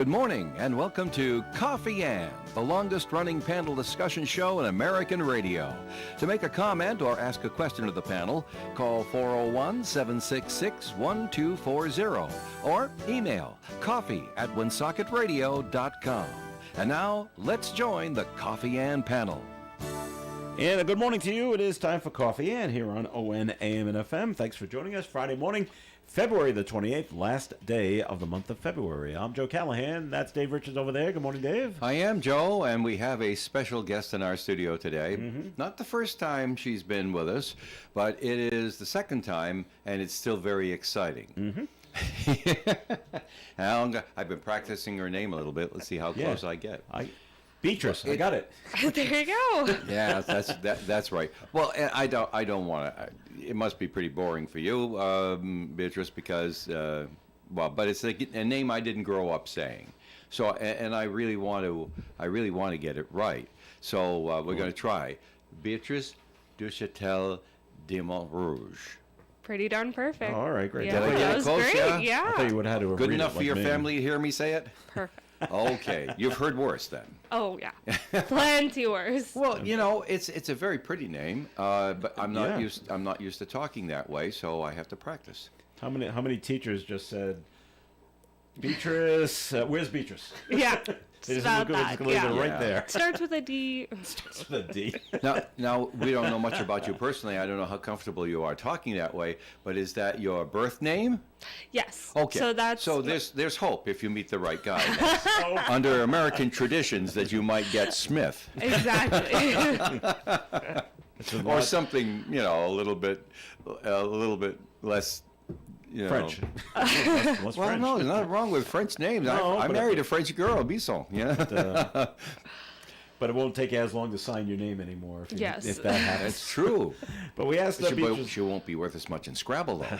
Good morning and welcome to Coffee Ann, the longest running panel discussion show in American radio. To make a comment or ask a question of the panel, call 401-766-1240 or email coffee@woonsockеtradio.com. And now, let's join the Coffee Ann panel. And a good morning to you. It is time for Coffee Ann here on ON AM and FM. Thanks for joining us Friday morning, February the 28th, last day of the month of February. I'm Joe Callahan. That's Dave Richards over there. Good morning, Dave. I am Joe, and we have a special guest in our studio today. Not the first time she's been with us, but it is the second time, and it's still very exciting. I've been practicing her name a little bit. Let's see how close I get. Beatrice, I got it. There you go. Yeah, that's right. Well, I don't want to. It must be pretty boring for you, Beatrice, because but it's a name I didn't grow up saying. So, and I really want to get it right. So we're going to try. Beatrice Duchatel de Montrouge. Pretty darn perfect. Oh, all right, great. Yeah, Did I get it close? Great. Yeah? I thought you would have had to Good read enough it for like your me. family to hear me say it? Perfect. Okay, you've heard worse then. Oh yeah, plenty worse. Well, you know, it's a very pretty name, but I'm not used to talking that way, so I have to practice. How many teachers just said, Beatrice, where's Beatrice? Yeah, They just about leave that. it Yeah. right there. Starts with a D. Starts with a D. Now we don't know much about you personally. I don't know how comfortable you are talking that way, but is that your birth name? Yes. Okay. So there's hope if you meet the right guy. Under American traditions, that you might get Smith Exactly. or something, a little bit less. French. What's Well, French? no, there's nothing wrong with French names. No, I but married a French girl, Bisson. Yeah. But it won't take as long to sign your name anymore if that happens. That's true. But we asked Beatrice. She won't be worth as much in Scrabble, though.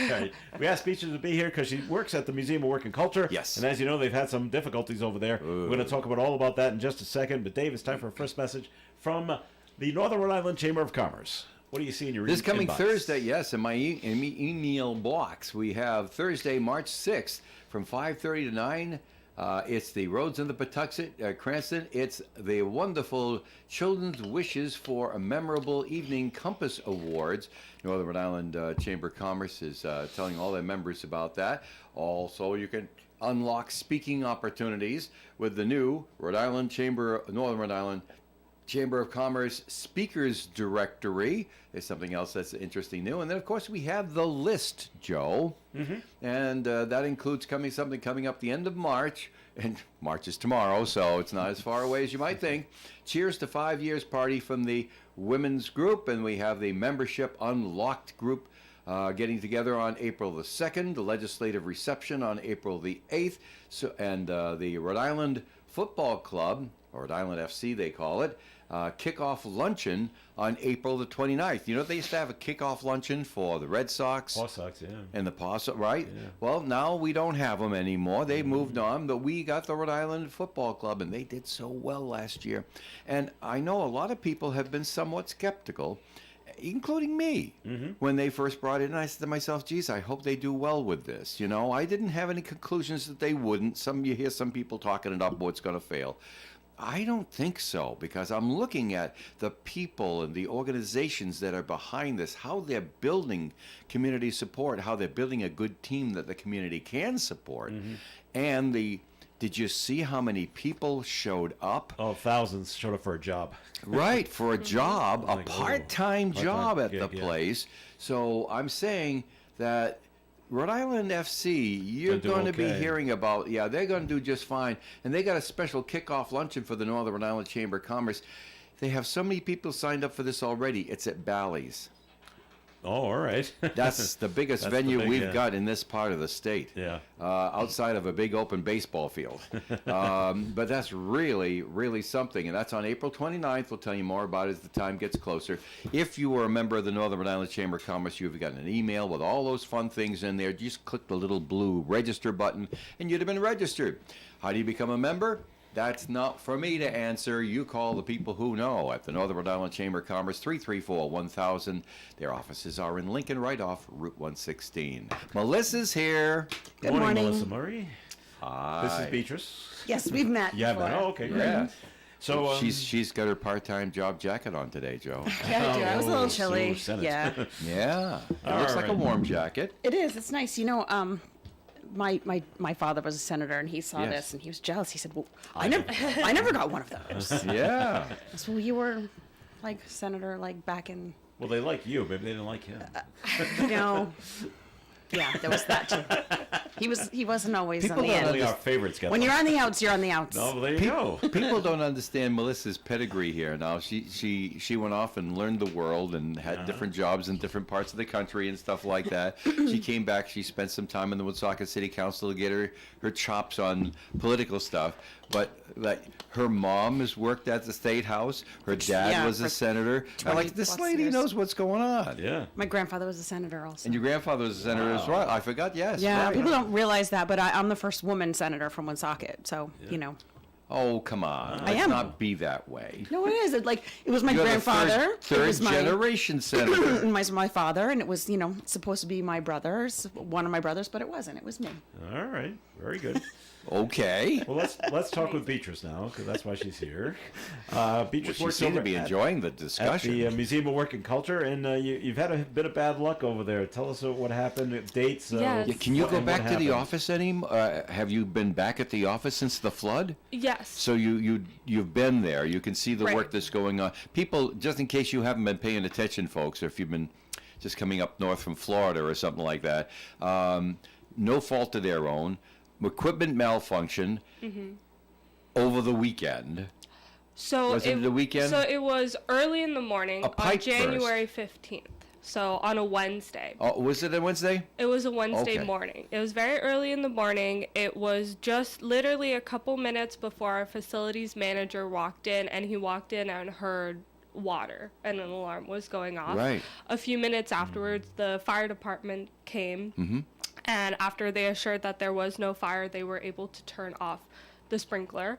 Right. We asked Beatrice to be here because she works at the Museum of Work and Culture. Yes. And as you know, they've had some difficulties over there. We're going to talk about all about that in just a second. But Dave, it's time for a first message from the Northern Rhode Island Chamber of Commerce. What do you see in your This coming inbox? Thursday, yes, in my email box, we have Thursday, March 6th from 5:30 to 9. It's the Roads in the Patuxent, Cranston. It's the wonderful Children's Wishes for a Memorable Evening Compass Awards. Northern Rhode Island Chamber of Commerce is telling all their members about that. Also, you can unlock speaking opportunities with the new Northern Rhode Island Chamber of Commerce Speakers Directory is something else that's interesting new. And then, of course, we have the list, Joe. And that includes something coming up the end of March. And March is tomorrow, so it's not as far away as you might think. Cheers to 5 years party from the women's group. And we have the membership unlocked group getting together on April the 2nd. The legislative reception on April the 8th. And the Rhode Island Football Club, or Rhode Island FC they call it, kickoff luncheon on April the 29th. You know, they used to have a kickoff luncheon for the Red Sox. Paw Sox, yeah. And the Paw Sox, right? Yeah. Well, now we don't have them anymore. They moved on, but we got the Rhode Island Football Club, and they did so well last year. And I know a lot of people have been somewhat skeptical, including me, when they first brought it in. I said to myself, geez, I hope they do well with this. I didn't have any conclusions that they wouldn't. You hear some people talking it up, oh, it's going to fail. I don't think so, because I'm looking at the people and the organizations that are behind this, how they're building community support, how they're building a good team that the community can support. And did you see how many people showed up? Oh, thousands showed up for a job. Right, for a job, a part-time job at the gig, place. So I'm saying that Rhode Island FC, you're going to be hearing about, they're going to do just fine. And they got a special kickoff luncheon for the Northern Rhode Island Chamber of Commerce. They have so many people signed up for this already. It's at Bally's. Oh, all right. That's the biggest venue we've got in this part of the state. Yeah. Outside of a big open baseball field. But that's really, really something. And that's on April 29th. We'll tell you more about it as the time gets closer. If you were a member of the Northern Rhode Island Chamber of Commerce, you've gotten an email with all those fun things in there. Just click the little blue register button, and you'd have been registered. How do you become a member? That's not for me to answer. You call the people who know at the Northern Rhode Island Chamber of Commerce, 334-1000. Their offices are in Lincoln, right off Route 116. Melissa's here. Good morning. Melissa Murray. This is Beatrice. Yes, we've met. Yeah, before. oh, okay, great. Yeah. So She's got her part-time job jacket on today, Joe. Yeah, I do. I was a little Oh, chilly. so Senate. Yeah, Yeah. It All looks like a right. warm jacket. it is. It's nice. My father was a senator, and he saw Yes. this, and he was jealous. He said, "Well, I never got one of those." Yeah. So you were like senator, like back in, Well, they like you, maybe they didn't like him. you know. Yeah, there was that too. He wasn't always People on the don't end. Only our favorites get When them. you're on the outs, you're on the outs. No, well, there you go. People don't understand Melissa's pedigree here. Now she went off and learned the world and had different jobs in different parts of the country and stuff like that. She came back. She spent some time in the Woonsocket City Council to get her chops on political stuff. But like her mom has worked at the state house. Her dad Yeah, was a for senator. I'm like, 20 this plus lady years. knows what's going on. Yeah. My grandfather was a senator also. And your grandfather was a senator as well. I forgot. Yes. Yeah, right. people don't realize that, but I'm the first woman senator from Woonsocket, so you know. Oh, come on. I Let's am. not be that way. No, it is. It was my You're grandfather. the it third was my generation senator. my father, and it was supposed to be my brothers, one of my brothers, but it wasn't. It was me. All right. Very good. Okay. Well, let's talk with Beatrice now, because that's why she's here. Well, Beatrice she works seemed over to be at, enjoying the at discussion. the Museum of Work and Culture, and you've had a bit of bad luck over there. Tell us what happened, dates. Yes. Yeah, can you what- go and what back to the happened. office anymore? Have you been back at the office since the flood? Yes. So you've been there. You can see the work Right. that's going on. People, just in case you haven't been paying attention, folks, or if you've been just coming up north from Florida or something like that, no fault of their own. Equipment malfunction over the weekend. So Was it the weekend? So it was early in the morning A on pipe January 15th. So on a Wednesday. Oh, was it a Wednesday? It was a Wednesday Okay. morning. It was very early in the morning. It was just literally a couple minutes before our facilities manager walked in, and he walked in and heard water, and an alarm was going off. Right. A few minutes afterwards, the fire department came, Mm-hmm. and after they assured that there was no fire, they were able to turn off the sprinkler.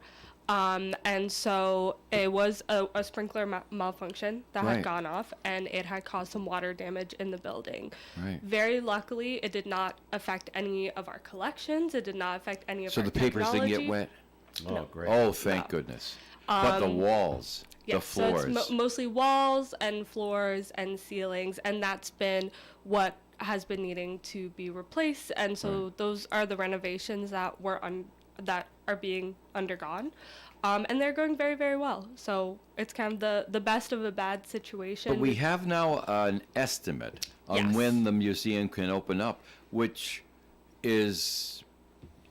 And so it was a sprinkler malfunction that Right. had gone off, and it had caused some water damage in the building. Right. Very luckily, it did not affect any of our collections. It did not affect any of So our the papers didn't get technology. wet? Oh, great. Oh, thank No. goodness. But the walls, Yeah, the floors. so it's mostly walls and floors and ceilings, and that's been what has been needing to be replaced. And so those are the renovations that that are being undergone, and they're going very, very well. So it's kind of the best of a bad situation. But we have now an estimate on Yes. when the museum can open up, which is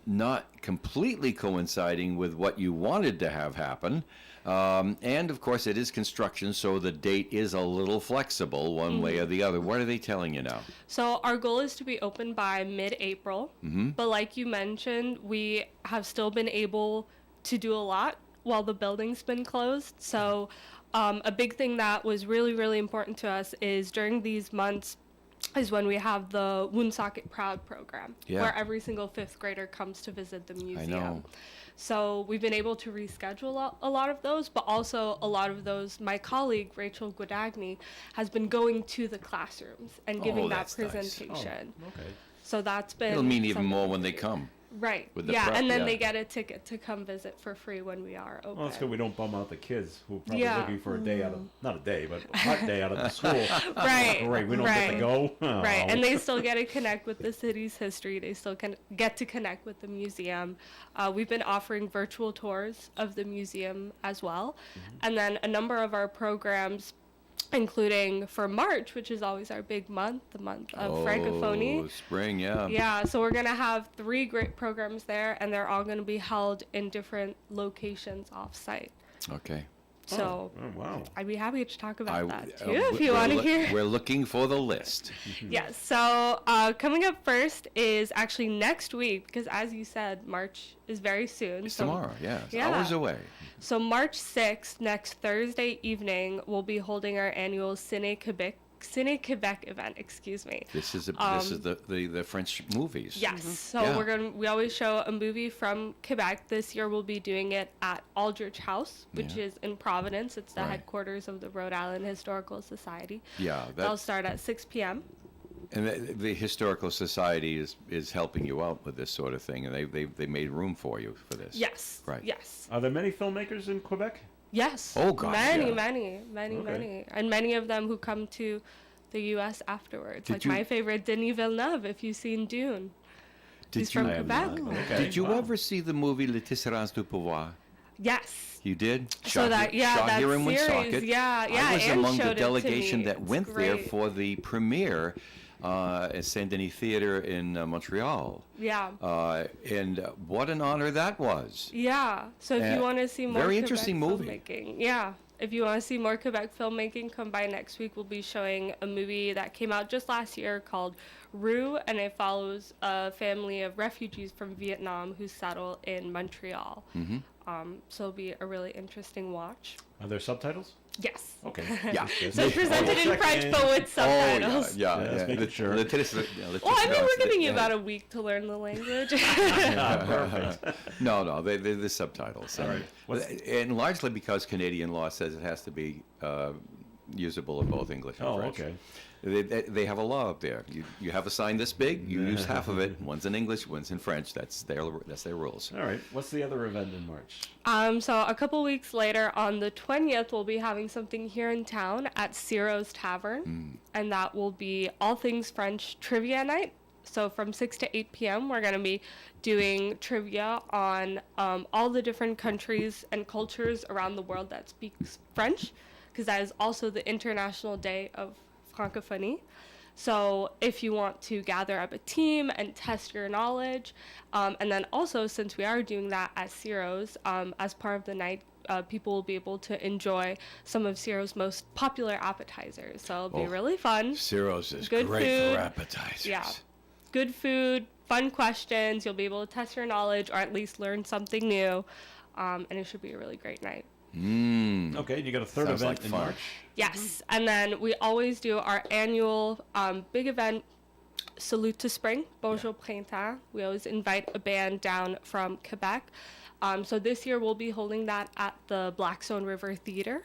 not completely coinciding with what you wanted to have happen. And of course, it is construction, so the date is a little flexible one way or the other. What are they telling you now? So our goal is to be open by mid-April, but like you mentioned, we have still been able to do a lot while the building's been closed. So a big thing that was really, really important to us is during these months is when we have the Woonsocket Proud program, Yeah. where every single fifth grader comes to visit the museum. know. So we've been able to reschedule a lot of those, but also a lot of those, my colleague, Rachel Guadagni, has been going to the classrooms and giving that that's nice. presentation. Okay. So that's been... It'll mean even something more we when they do. come. Right. with the Yeah, prep, and then yeah. they get a ticket to come visit for free when we are open. Well, that's good. We don't bum out the kids who are probably Yeah. looking for a day out of, not a day, but a hot day out of the school. Right. Great. We don't get to go. Oh. Right, and they still get to connect with the city's history. They still can get to connect with the museum. We've been offering virtual tours of the museum as well. And then a number of our programs, including for March, which is always our big month, the month of Francophony. Oh, spring, yeah. Yeah, so we're going to have 3 great programs there, and they're all going to be held in different locations off-site. Okay. So Oh, wow. I'd be happy to talk about that too, w- if you want to we're hear. We're looking for the list. Yes. So coming up first is actually next week, because as you said, March is very soon. It's so, tomorrow, yeah. It's Yeah. hours away. So March 6th, next Thursday evening, we'll be holding our annual Ciné Quebec event. Excuse me. This is the French movies. Yes. So Yeah. we always show a movie from Quebec. This year we'll be doing it at Aldrich House, which Yeah. is in Providence. It's the Right. headquarters of the Rhode Island Historical Society. Yeah, They'll that's start at 6 p.m. And the Historical Society is helping you out with this sort of thing, and they made room for you for this. Yes. Right. Yes. Are there many filmmakers in Quebec? Yes. Oh, gosh, Many, yeah. many. And many of them who come to the U.S. afterwards. Did Like you- my favorite, Denis Villeneuve, if you've seen Dune. He's from I have Quebec. not. Okay. Did you Wow. ever see the movie Les Tisserands du Pouvoir? Yes. You did? So that, yeah, shot that here in series, Woonsocket. yeah, I was Anne among the showed it to delegation me. that It's went there great. for the premiere at Saint Denis Theater in Montreal. Yeah. And what an honor that was. Yeah. So if you want to see more very Quebec interesting movie. filmmaking, yeah. If you want to see more Quebec filmmaking, come by next week. We'll be showing a movie that came out just last year called Rue, and it follows a family of refugees from Vietnam who settle in Montreal. Mm-hmm. So it'll be a really interesting watch. Are there subtitles? Yes. Okay. Yeah. So it's presented in French, but with subtitles. Oh, yeah. Yeah, let's make it sure. Les Well, I mean, Tisserands, we're giving you yeah. about a week to learn the language. No, they're subtitals. All right. And largely because Canadian law says it has to be usable in both English and Oh, French. okay. They have a law up there. You have a sign this big, you use half of it. One's in English, one's in French. That's their rules. All right. What's the other event in March? So a couple weeks later, on the 20th, we'll be having something here in town at Ciro's Tavern, and that will be all things French trivia night. So from 6 to 8 p.m., we're going to be doing trivia on all the different countries and cultures around the world that speaks French, because that is also the International Day of Francophonie. So if you want to gather up a team and test your knowledge, and then also since we are doing that at Ciro's, as part of the night, people will be able to enjoy some of Ciro's most popular appetizers. So it'll be really fun. Ciro's is Good great food. for appetizers. Yeah. Good food, fun questions. You'll be able to test your knowledge or at least learn something new. And it should be a really great night. Okay. And you got a third Sounds event like in fun. March. Yes, and then we always do our annual big event, Salute to Spring, Bonjour Printemps. We always invite a band down from Quebec. So this year we'll be holding that at the Blackstone River Theater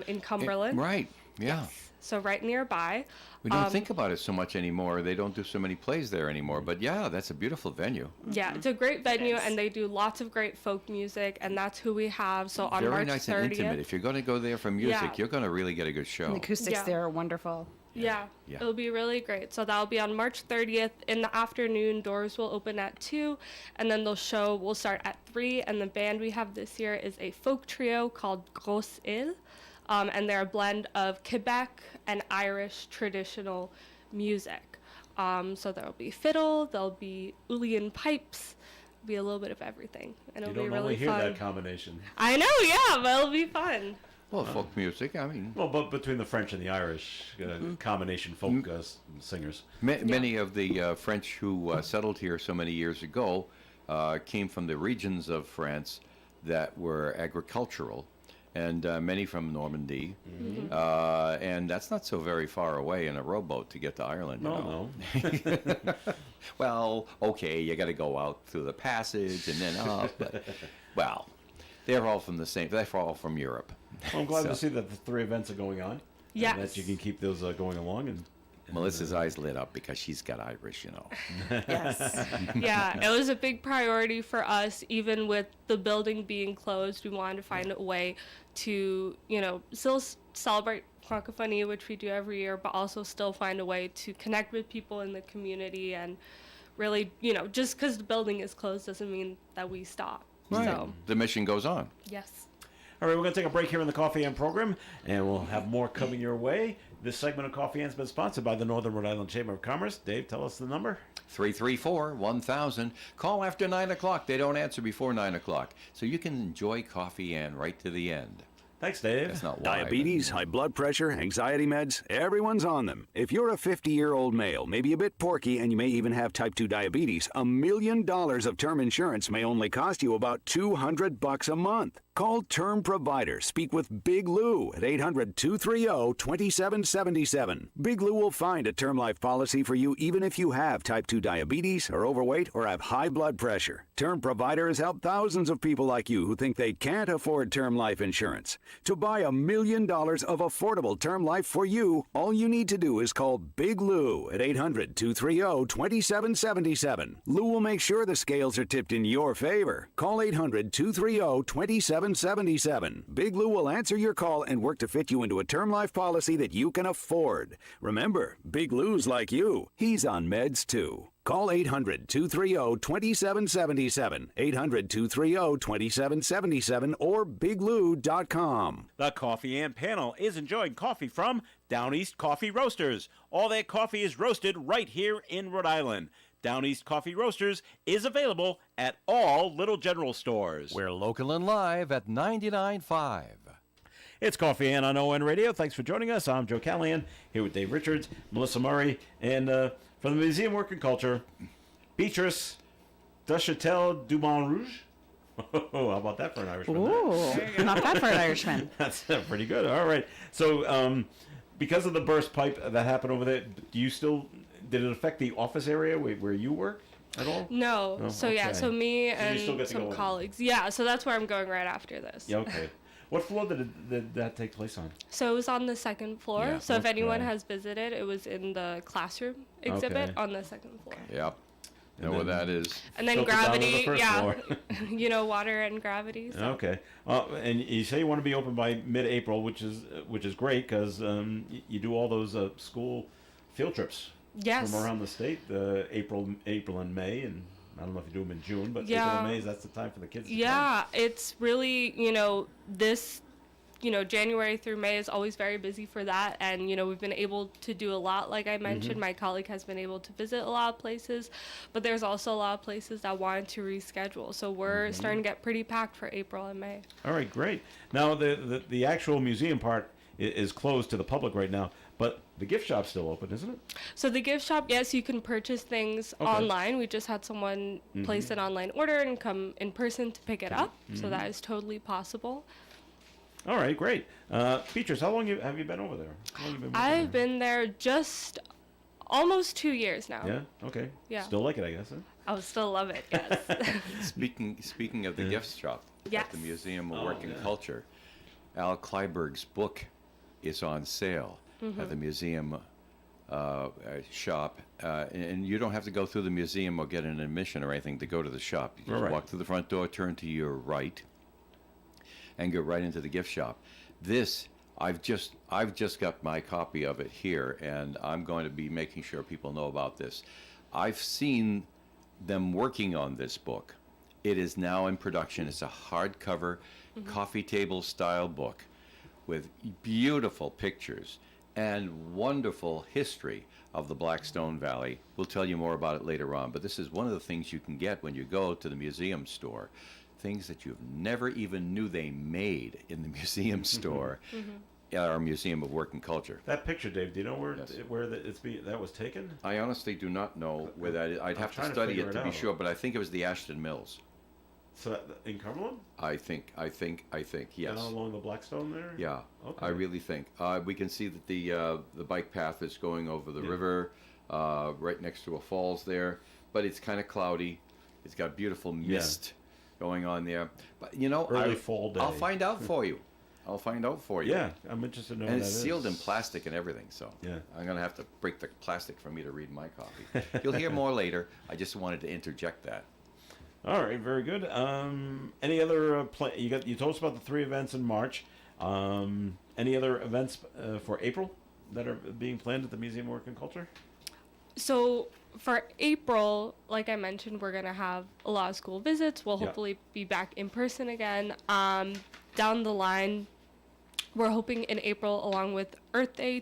in Cumberland. Right. Yeah. So right nearby. We don't think about it so much anymore. They don't do so many plays there anymore. But yeah, that's a beautiful venue. Yeah, it's a great venue, and they do lots of great folk music, and that's who we have. So on Very March nice 30th. and intimate. If you're going to go there for music, Yeah. you're going to really get a good show. The acoustics Yeah. there are wonderful. Yeah, Yeah. it'll be really great. So that'll be on March 30th in the afternoon. Doors will open at 2, and then the show will start at 3. And the band we have this year is a folk trio called Grosse Île, and they're a blend of Quebec and Irish traditional music. So there'll be fiddle, there'll be Uilleann pipes, be a little bit of everything, and You it'll don't be only really hear fun. that combination. I know, yeah, but it'll be fun. Well, folk music, I mean, Well, but between the French and the Irish, combination folk singers. many of the French who settled here so many years ago came from the regions of France that were agricultural, and many from Normandy. And that's not so very far away in a rowboat to get to Ireland. you know. No. Well, okay, you got to go out through the passage and then up. But, well, they're all from the same. They're all from Europe. Well, I'm glad So- to see that the 3 events are going on. and Yes. that you can keep those going along. And Melissa's eyes lit up because she's got Irish, you know. Yes. Yeah, it was a big priority for us, even with the building being closed. We wanted to find a way to, still celebrate Francophonie, which we do every year, but also still find a way to connect with people in the community. And really, just because the building is closed doesn't mean that we stop. So, The mission goes on. yes. all right, we're going to take a break here in the Coffee and program, and we'll have more coming your way. This segment of Coffee And's been sponsored by the Northern Rhode Island Chamber of Commerce. Dave, tell us the number. 334-1000. Call after 9 o'clock. They don't answer before 9 o'clock. So you can enjoy Coffee Ann right to the end. Thanks, Dave. That's not why. Diabetes, high blood pressure, anxiety meds, everyone's on them. If you're a 50-year-old male, maybe a bit porky, and you may even have type 2 diabetes, $1 million of term insurance may only cost you about $200 a month. Call Term Provider. Speak with Big Lou at 800-230-2777. Big Lou will find a term life policy for you even if you have type 2 diabetes, are overweight, or have high blood pressure. Term Provider has helped thousands of people like you who think they can't afford term life insurance. To buy $1 million of affordable term life for you, all you need to do is call Big Lou at 800-230-2777. Lou will make sure the scales are tipped in your favor. Call 800-230-2777. Big Lou will answer your call and work to fit you into a term life policy that you can afford. Remember, Big Lou's like you. He's on meds too. Call 800-230-2777, 800-230-2777, or biglou.com. The Coffee and Panel is enjoying coffee from Down East Coffee Roasters. All their coffee is roasted right here in Rhode Island. Down East Coffee Roasters is available at all Little General stores. We're local and live at 99.5. It's Coffee and on ON Radio. Thanks for joining us. I'm Joe Callahan, here with Dave Richards, Melissa Murray, and from the Museum of Work and Culture, Beatrice Duchatel du Montrouge. Oh, how about that for an Irishman? Ooh, not bad for an Irishman. That's pretty good. All right. So, because of the burst pipe that happened over there, did it affect the office area where you work at all? No. No? So yeah, Okay. so me So you still and get to go some in? colleagues. Yeah, so that's where I'm going right after this. Yeah, okay. What floor did that take place on? So it was on the second floor. Yeah, So if anyone okay. has visited, it was in the classroom exhibit Okay. on the second floor. Yep. Know And where then- that is. And then Filtered down to the gravity, first yeah, floor. you know, water and gravity. So. Okay. And you say you want to be open by mid-April, which is great because you do all those school field trips Yes. from around the state, April and May, and I don't know if you do them in June, but April Yeah. and May, that's the time for the kids to come. Yeah, it's really, January through May is always very busy for that. And, we've been able to do a lot. Like I mentioned, my colleague has been able to visit a lot of places, but there's also a lot of places that wanted to reschedule. So we're starting to get pretty packed for April and May. All right, great. Now, the actual museum part is closed to the public right now, but the gift shop's still open, isn't it? So the gift shop, yes, you can purchase things Okay. online. We just had someone place an online order and come in person to pick it up. So that is totally possible. All right, great. Beatrice, how long have you been over there? How long you been working I've there? been there just almost 2 years now. Yeah. Okay. Yeah. Still like it, I guess. Huh? I would still love it, yes. Speaking of the gift shop Yes. at the Museum of Oh, Work and yeah. Culture, Al Kleiberg's book is on sale at the museum shop, and you don't have to go through the museum or get an admission or anything to go to the shop. You just Right. walk through the front door, turn to your right, and go right into the gift shop. This I've just got my copy of it here, and I'm going to be making sure people know about this. I've seen them working on this book. It is now in production. It's a hardcover, coffee table style book with beautiful pictures and wonderful history of the Blackstone Valley. We'll tell you more about it later on, but this is one of the things you can get when you go to the museum store. Things that you've never even knew they made in the museum store at our Museum of Work and Culture. That picture, Dave. Do you know where Yes. that was taken? I honestly do not know where that is. I'd I'm have to trying to study figure it it to be out. sure, but I think it was the Ashton Mills. So in Cumberland? I think, yes. Down along the Blackstone there? Yeah, Okay. I really think. We can see that the bike path is going over the Yeah. river, right next to a falls there, but it's kind of cloudy. It's got beautiful mist going on there. But Early fall day. I'll find out for you. Yeah, I'm interested to know And what it's that sealed in is. plastic and everything, so Yeah. I'm going to have to break the plastic for me to read my copy. You'll hear more later. I just wanted to interject that. All right, very good. Any other you told us about the 3 events in March. Any other events for April that are being planned at the Museum of Work and Culture? So for April, like I mentioned, we're going to have a lot of school visits. We'll Yeah. hopefully be back in person again. Down the line, we're hoping in April, along with Earth Day,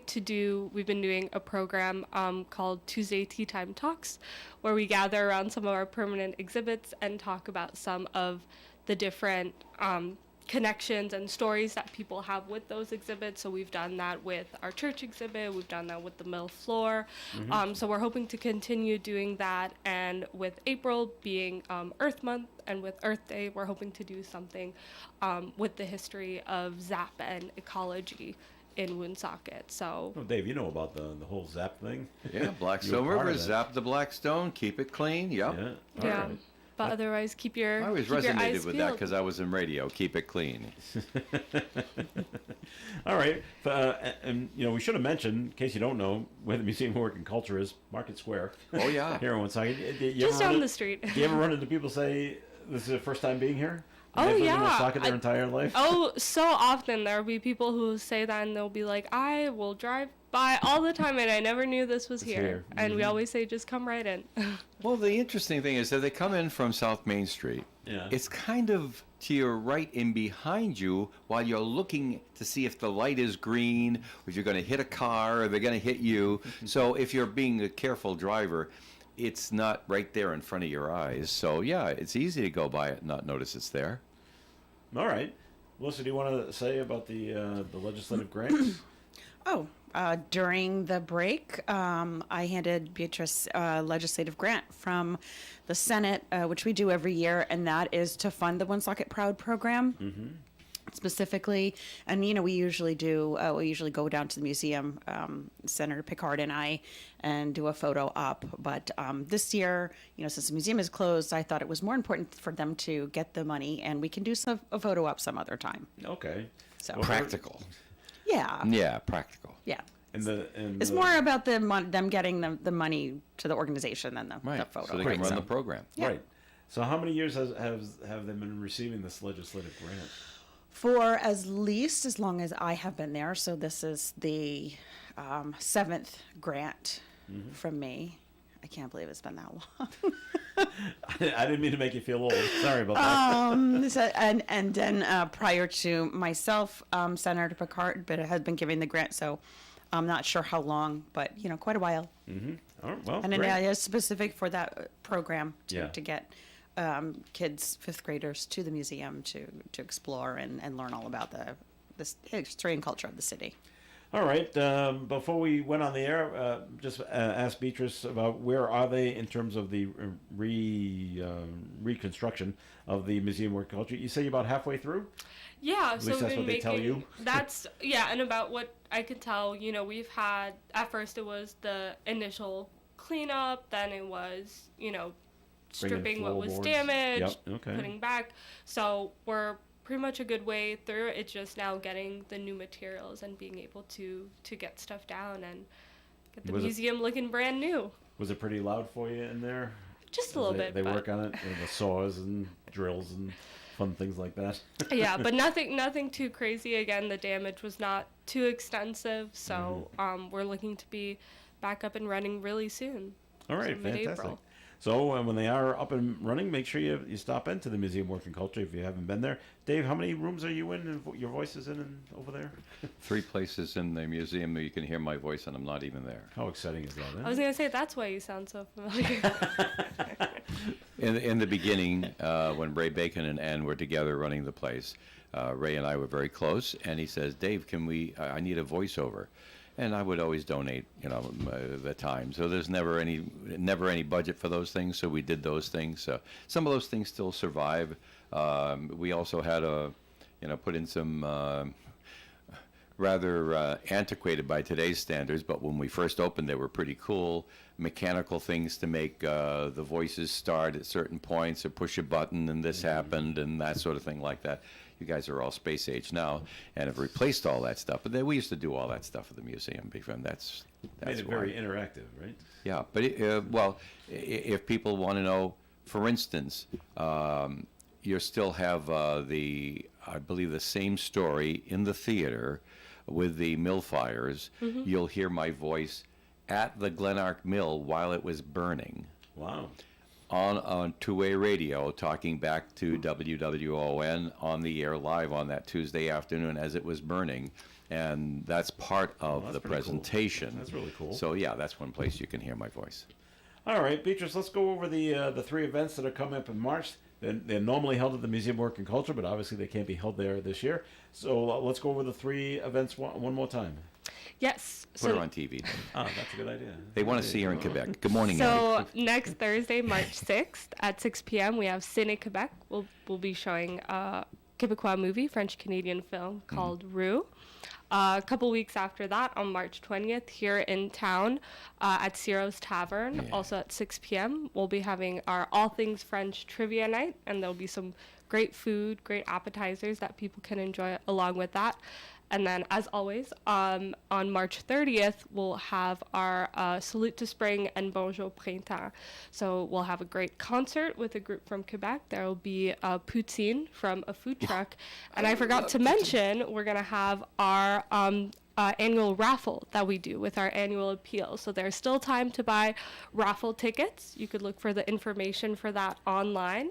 we've been doing a program called Tuesday Tea Time Talks, where we gather around some of our permanent exhibits and talk about some of the different connections and stories that people have with those exhibits. So we've done that with our church exhibit. We've done that with the mill floor. So we're hoping to continue doing that. And with April being Earth Month and with Earth Day, we're hoping to do something with the history of ZAP and ecology in Woonsocket. So Oh, Dave, you know about the whole Zap thing? Yeah, Blackstone You were part River, of that. zap the Blackstone, keep it clean. Yep. Yeah. All yeah. right. But otherwise, keep your I always keep your resonated eyes with that peeled. because I was in radio. Keep it clean. All right. And, we should have mentioned, in case you don't know, where the Museum of Work and Culture is, Market Square. Oh, yeah. Here in Woonsocket. Just down the street. Do you ever run into people say, this is their first time being here? And Oh, they've lived in yeah. Woonsocket their entire life? Oh, so often there will be people who say that and they'll be like, I will drive by all the time and I never knew this was here. here. And we always say, just come right in. Well, the interesting thing is that they come in from South Main Street. Yeah. It's kind of to your right and behind you while you're looking to see if the light is green, or if you're going to hit a car, or they're going to hit you. So if you're being a careful driver, it's not right there in front of your eyes. So, yeah, it's easy to go by it and not notice it's there. All right. Melissa, do you want to say about the legislative grants? Oh, during the break, I handed Beatrice a legislative grant from the Senate, which we do every year, and that is to fund the Woonsocket Proud program. Specifically, and we usually go down to the museum, Senator Picard and I, and do a photo op. But this year, since the museum is closed, I thought it was more important for them to get the money, and we can do a photo op some other time. Okay. So Practical. yeah, Yeah, practical. yeah. And It's more about them getting the money to the organization than the Right. photo. So they can run the program. Yeah. Right. So how many years have they been receiving this legislative grant? For as long as I have been there. So this is the 7th grant from me. I can't believe it's been that long. I didn't mean to make you feel old. Sorry about that. And then prior to myself, Senator Picard had been giving the grant. So I'm not sure how long, but quite a while. All right, well, And great. it is specific for that program Yeah. to get kids, 5th graders, to the museum to explore and learn all about this history and culture of the city. All right. Before we went on the air, just ask Beatrice about where are they in terms of the reconstruction of the Museum of Work and Culture. You say you're about halfway through? Yeah, least so we've that's been what they tell making you. that's and about what I could tell, we've had at first it was the initial cleanup, then it was, stripping what was floorboards. damaged, Yep, okay. putting back. So we're pretty much a good way through. It's just now getting the new materials and being able to get stuff down and get the Was it- museum looking brand new. Was it pretty loud for you in there? Just a little bit. They but work on it with the saws and drills and fun things like that. yeah, but nothing too crazy. Again, the damage was not too extensive, so we're looking to be back up and running really soon. All right, So mid-April. fantastic. So when they are up and running, make sure you stop into the Museum of Work and Culture if you haven't been there. Dave, how many rooms are you in and your voice is in and over there? 3 places in the museum that you can hear my voice, and I'm not even there. How exciting is that? I was gonna say that's why you sound so familiar. In the beginning, when Ray Bacon and Ann were together running the place, Ray and I were very close, and he says, "Dave, I need a voiceover." And I would always donate, the time. So there's never any budget for those things. So we did those things. So some of those things still survive. We also had put in some rather antiquated by today's standards, but when we first opened, they were pretty cool. Mechanical things to make the voices start at certain points, or push a button and this happened, and that sort of thing like that. You guys are all space age now and have replaced all that stuff. But we used to do all that stuff at the museum before, and that's Made it why. very interactive, right? Yeah, but if people want to know, for instance, you still have I believe the same story in the theater with the mill fires. You'll hear my voice at the Glenark Mill while it was burning Wow. on two-way radio, talking back to WWON on the air live on that Tuesday afternoon as it was burning. And that's part of that's the pretty cool. presentation. That's really cool. So yeah, that's one place you can hear my voice. All right, Beatrice, let's go over the 3 events that are coming up in March. They're normally held at the Museum of Work and Culture, but obviously they can't be held there this year. So let's go over the 3 events one more time. Yes. Put her on TV. Oh, that's a good idea. They want to see her in Quebec. Good morning, Andy. So next Thursday, March 6th at 6 p.m., we have Ciné Quebec. We'll be showing a Quebecois movie, French-Canadian film called Roux. A couple weeks after that, on March 20th, here in town at Ciro's Tavern, also at 6 p.m., we'll be having our All Things French Trivia Night, and there'll be some great food, great appetizers that people can enjoy along with that. And then, as always, on March 30th, we'll have our Salute to Spring and Bonjour Printemps. So we'll have a great concert with a group from Quebec. There will be a poutine from a food truck. And I forgot to mention, we're going to have our annual raffle that we do with our annual appeal. So there's still time to buy raffle tickets. You could look for the information for that online.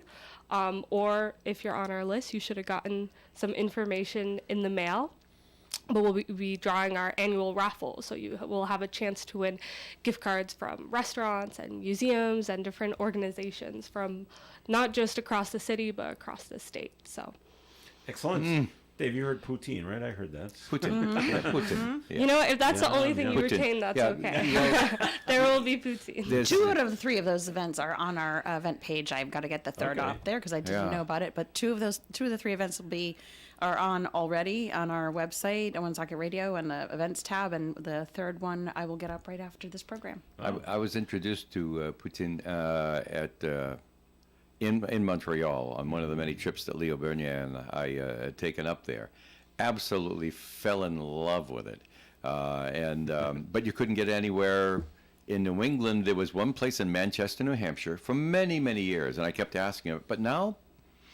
Or if you're on our list, you should have gotten some information in the mail. But we'll be drawing our annual raffle, so you will have a chance to win gift cards from restaurants and museums and different organizations from not just across the city, but across the state. So, Excellent. Dave, you heard poutine, right? I heard that. Putin. Putin. Yeah. you know what? If that's the only thing you Putin. retain, that's Yeah, okay. There will be poutine. There's- 2 out of the 3 of those events are on our event page. I've got to get the third Okay. off there because I didn't Yeah. know about it. But 2 of the 3 events are on already on our website, Woonsocket Radio, and the events tab. And the third one I will get up right after this program. I was introduced to Putin in Montreal on one of the many trips that Leo Bernier and I had taken up there. Absolutely fell in love with it. But you couldn't get anywhere in New England. There was one place in Manchester, New Hampshire for many, many years, and I kept asking him, but now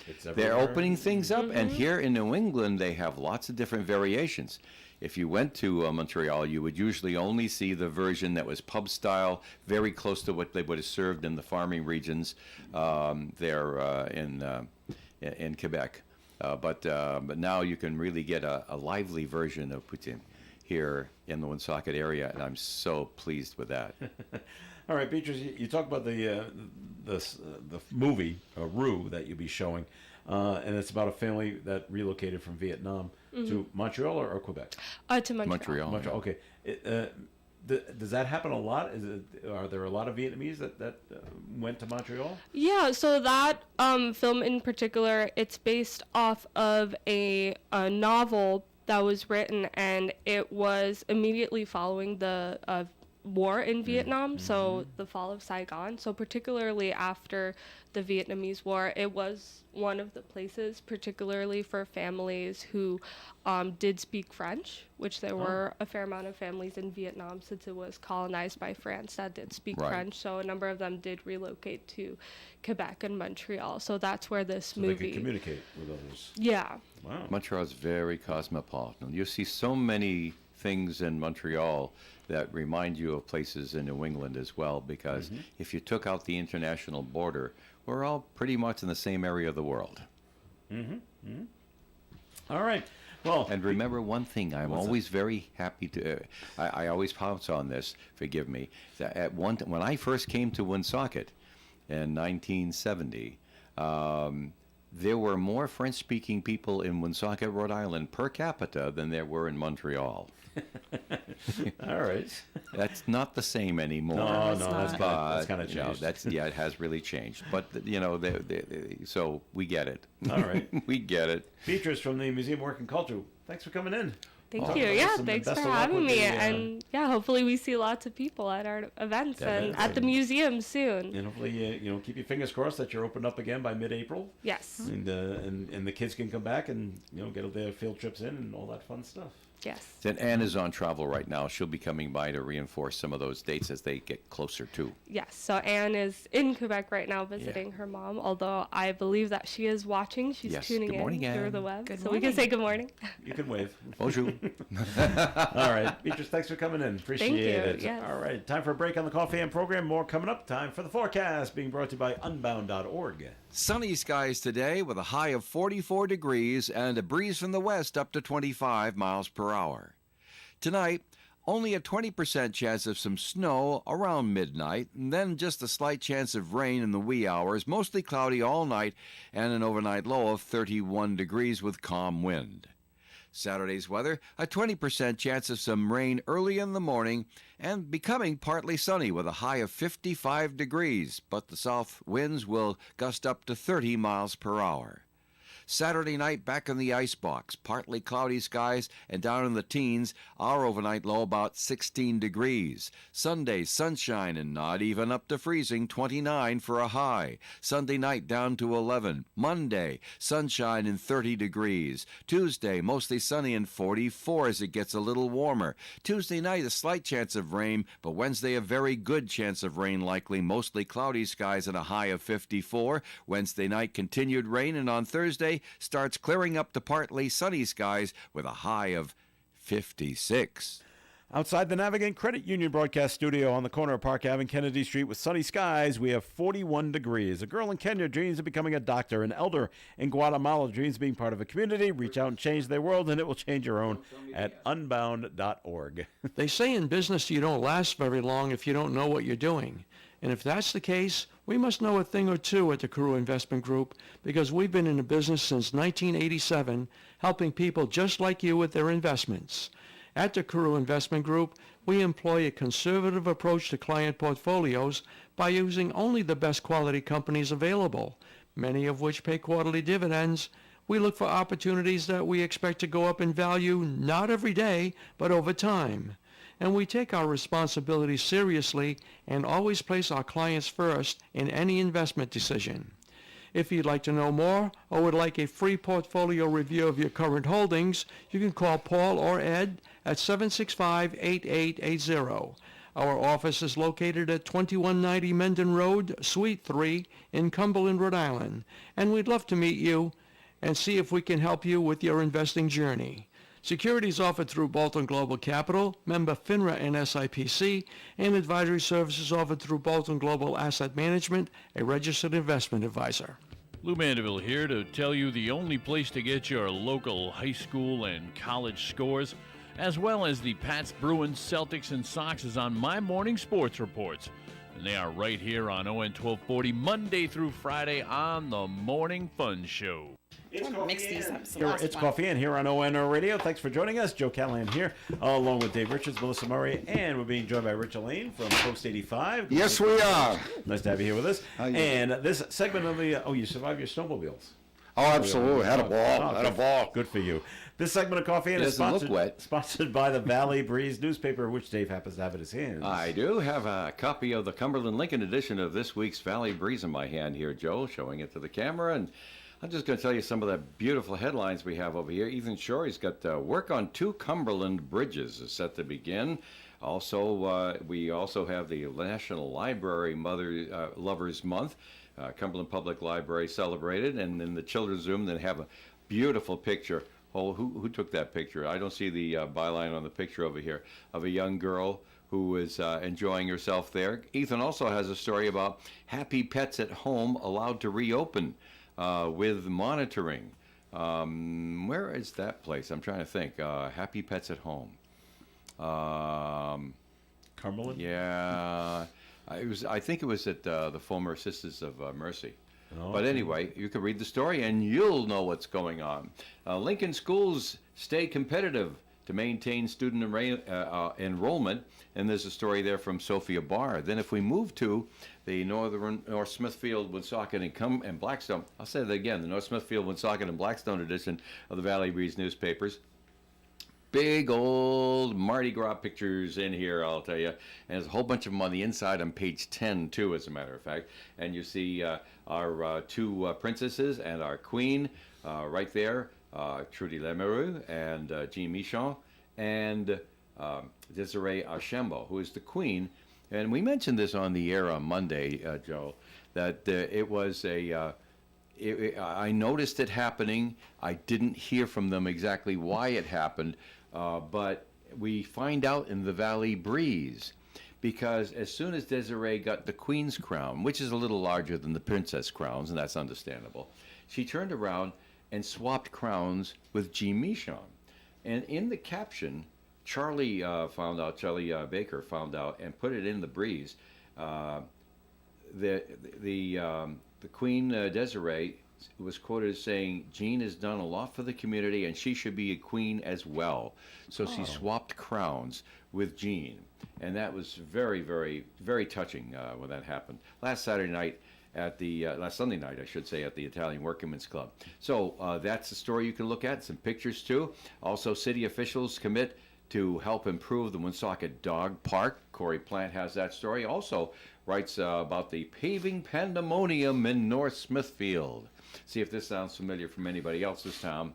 It's they're everywhere. opening things up, and here in New England, they have lots of different variations. If you went to Montreal, you would usually only see the version that was pub style, very close to what they would have served in the farming regions there in Quebec. But now you can really get a lively version of poutine here in the Woonsocket area, and I'm so pleased with that. All right, Beatrice, you talk about the movie Roux that you'll be showing, and it's about a family that relocated from Vietnam to Montreal or Quebec. To Montreal. Montreal. Okay. Does that happen a lot? Are there a lot of Vietnamese that went to Montreal? Yeah, so that film in particular, it's based off of a novel that was written, and it was immediately following the war in Vietnam, so the fall of Saigon. So particularly after the Vietnamese War, it was one of the places, particularly for families who did speak French, which there were a fair amount of families in Vietnam since it was colonized by France that did speak Right. French. So a number of them did relocate to Quebec and Montreal. So that's where this So they movie. can communicate with others. Yeah. Wow. Montreal is very cosmopolitan. You see so many things in Montreal that remind you of places in New England as well, because if you took out the international border, we're all pretty much in the same area of the world. All right. Well, And remember one thing, I'm always very happy to, I always pounce on this, forgive me, that when I first came to Woonsocket in 1970, there were more French-speaking people in Woonsocket, Rhode Island per capita than there were in Montreal. all right. That's not the same anymore. No, It's that's not. kind of You know, changed. that's it has really changed. But you know, so we get it. All right. We get it. Beatrice from the Museum of Work and Culture, thanks for coming in. Thank Oh, you. Yeah, awesome. thanks Best for of luck having with me. the, And yeah, hopefully we see lots of people at our events and at the Definitely. museum soon. And hopefully, keep your fingers crossed that you're opened up again by mid-April, Yes. and the kids can come back and get their field trips in and all that fun stuff. Yes. Then Anne is on travel right now. She'll be coming by to reinforce some of those dates as they get closer to. Yes. So Anne is in Quebec right now visiting her mom, although I believe that she is watching. She's Yes. tuning Good morning, in through Anne. the web. Good so we can morning. say good morning. You can wave. Bonjour. All right, Beatrice, thanks for coming in. Appreciate you, it. yes. All right, time for a break on the Coffee and program. More coming up. Time for the forecast, being brought to you by Unbound.org. Sunny skies today with a high of 44 degrees and a breeze from the west up to 25 miles per hour. Tonight, Only a 20% chance of some snow around midnight, and then just a slight chance of rain in the wee hours, mostly cloudy all night, and an overnight low of 31 degrees with calm wind. Saturday's weather, a 20% chance of some rain early in the morning and becoming partly sunny with a high of 55 degrees, but the south winds will gust up to 30 miles per hour. Saturday night, back in the icebox, partly cloudy skies and down in the teens, our overnight low about 16 degrees. Sunday, sunshine and not even up to freezing, 29 for a high. Sunday night down to 11. Monday, sunshine and 30 degrees. Tuesday, mostly sunny and 44 as it gets a little warmer. Tuesday night, a slight chance of rain, but Wednesday, a very good chance of rain likely, mostly cloudy skies and a high of 54. Wednesday night, continued rain, and on Thursday, starts clearing up to partly sunny skies with a high of 56. Outside the Navigant Credit Union broadcast studio on the corner of Park Ave and Kennedy Street with sunny skies, we have 41 degrees. A girl in Kenya dreams of becoming a doctor. An elder in Guatemala dreams of being part of a community. Reach out and change their world, and it will change your own at unbound.org. They say in business you don't last very long if you don't know what you're doing. And if that's the case, we must know a thing or two at the Carew Investment Group, because we've been in the business since 1987, helping people just like you with their investments. At the Carew Investment Group, we employ a conservative approach to client portfolios by using only the best quality companies available, many of which pay quarterly dividends. We look for opportunities that we expect to go up in value not every day, but over time. And we take our responsibility seriously and always place our clients first in any investment decision. If you'd like to know more or would like a free portfolio review of your current holdings, you can call Paul or Ed at 765-8880. Our office is located at 2190 Mendon Road, Suite 3 in Cumberland, Rhode Island, and we'd love to meet you and see if we can help you with your investing journey. Securities offered through Bolton Global Capital, member FINRA and SIPC, and advisory services offered through Bolton Global Asset Management, a registered investment advisor. Lou Mandeville here to tell you the only place to get your local high school and college scores, as well as the Pats, Bruins, Celtics, and Sox is on My Morning Sports Reports. And they are right here on ON 1240, Monday through Friday on the Morning Fun Show. Mix these up. It's Coffee In here on ON Radio. Thanks for joining us. Joe Callahan here, along with Dave Richards, Melissa Murray, and we're being joined by Rich Lane from Post 85. Yes, we are. Nice to have you here with us. And this segment of the, you survived your snowmobiles. Oh, absolutely. Had a ball. Had a ball. Good for you. This segment of Coffee In is sponsored by the Valley Breeze newspaper, which Dave happens to have in his hands. I do have a copy of the Cumberland Lincoln edition of this week's Valley Breeze in my hand here, Joe, showing it to the camera. And I'm just going to tell you some of the beautiful headlines we have over here. Ethan Shore's got work on 2 Cumberland bridges is set to begin. Also, we also have the National Library Lovers Month. Cumberland Public Library celebrated, and in the children's room they have a beautiful picture. Oh, who took that picture? I don't see the byline on the picture over here of a young girl who is enjoying herself there. Ethan also has a story about happy pets at home allowed to reopen with monitoring. Where is that place? I'm trying to think. Happy Pets at Home. Cumberland? Yeah. I think it was at the former Sisters of Mercy. Oh, but anyway, you can read the story and you'll know what's going on. Lincoln schools stay competitive to maintain student enrollment, and there's a story there from Sophia Barr. Then if we move to the North Smithfield, Woonsocket, and Blackstone, I'll say that again, the North Smithfield, Woonsocket, and Blackstone edition of the Valley Breeze newspapers. Big old Mardi Gras pictures in here, I'll tell you. And there's a whole bunch of them on the inside on page 10, too, as a matter of fact. And you see our 2 princesses and our queen right there, Trudy Lemeru and Jean Michon, and Desiree Archambault, who is the queen. And we mentioned this on the air on Monday, Joe, that it was I noticed it happening. I didn't hear from them exactly why it happened, but we find out in the Valley Breeze, because as soon as Desiree got the Queen's crown, which is a little larger than the Princess crowns, and that's understandable, she turned around and swapped crowns with Jean Michon. And in the caption, Charlie found out, Charlie Baker found out, and put it in the breeze. The Queen Desiree was quoted as saying, "Jean has done a lot for the community, and she should be a queen as well." So she swapped crowns with Jean, and that was very, very, very touching when that happened last Saturday night. Last Sunday night, I should say, at the Italian Workingmen's Club. So that's a story you can look at, some pictures too. Also, city officials commit to help improve the Woonsocket Dog Park. Corey Plant has that story. Also writes about the paving pandemonium in North Smithfield. See if this sounds familiar from anybody else's town.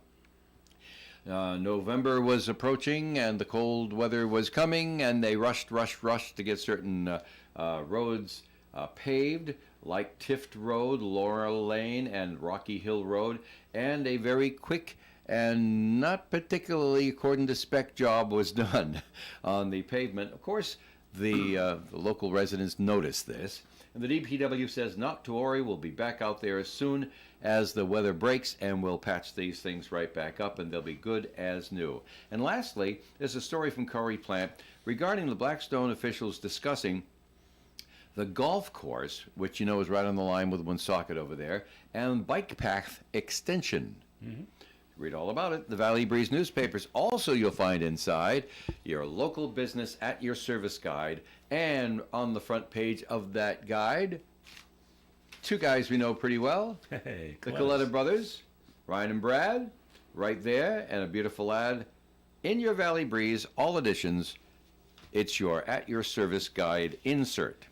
November was approaching and the cold weather was coming, and they rushed to get certain roads paved, like Tift Road, Laurel Lane, and Rocky Hill Road, and a very quick and not particularly according to spec job was done on the pavement. Of course, the local residents noticed this, and the DPW says not to worry, we'll be back out there as soon as the weather breaks, and we'll patch these things right back up, and they'll be good as new. And lastly, there's a story from Corey Plant regarding the Blackstone officials discussing the golf course, which you know is right on the line with Woonsocket over there, and bike path extension. Read all about it. The Valley Breeze newspapers. Also, you'll find inside your local business at your service guide, and on the front page of that guide, two guys we know pretty well. Hey, the close. Coletta brothers, Ryan and Brad, right there, and a beautiful ad in your Valley Breeze, all editions. It's your at your service guide insert.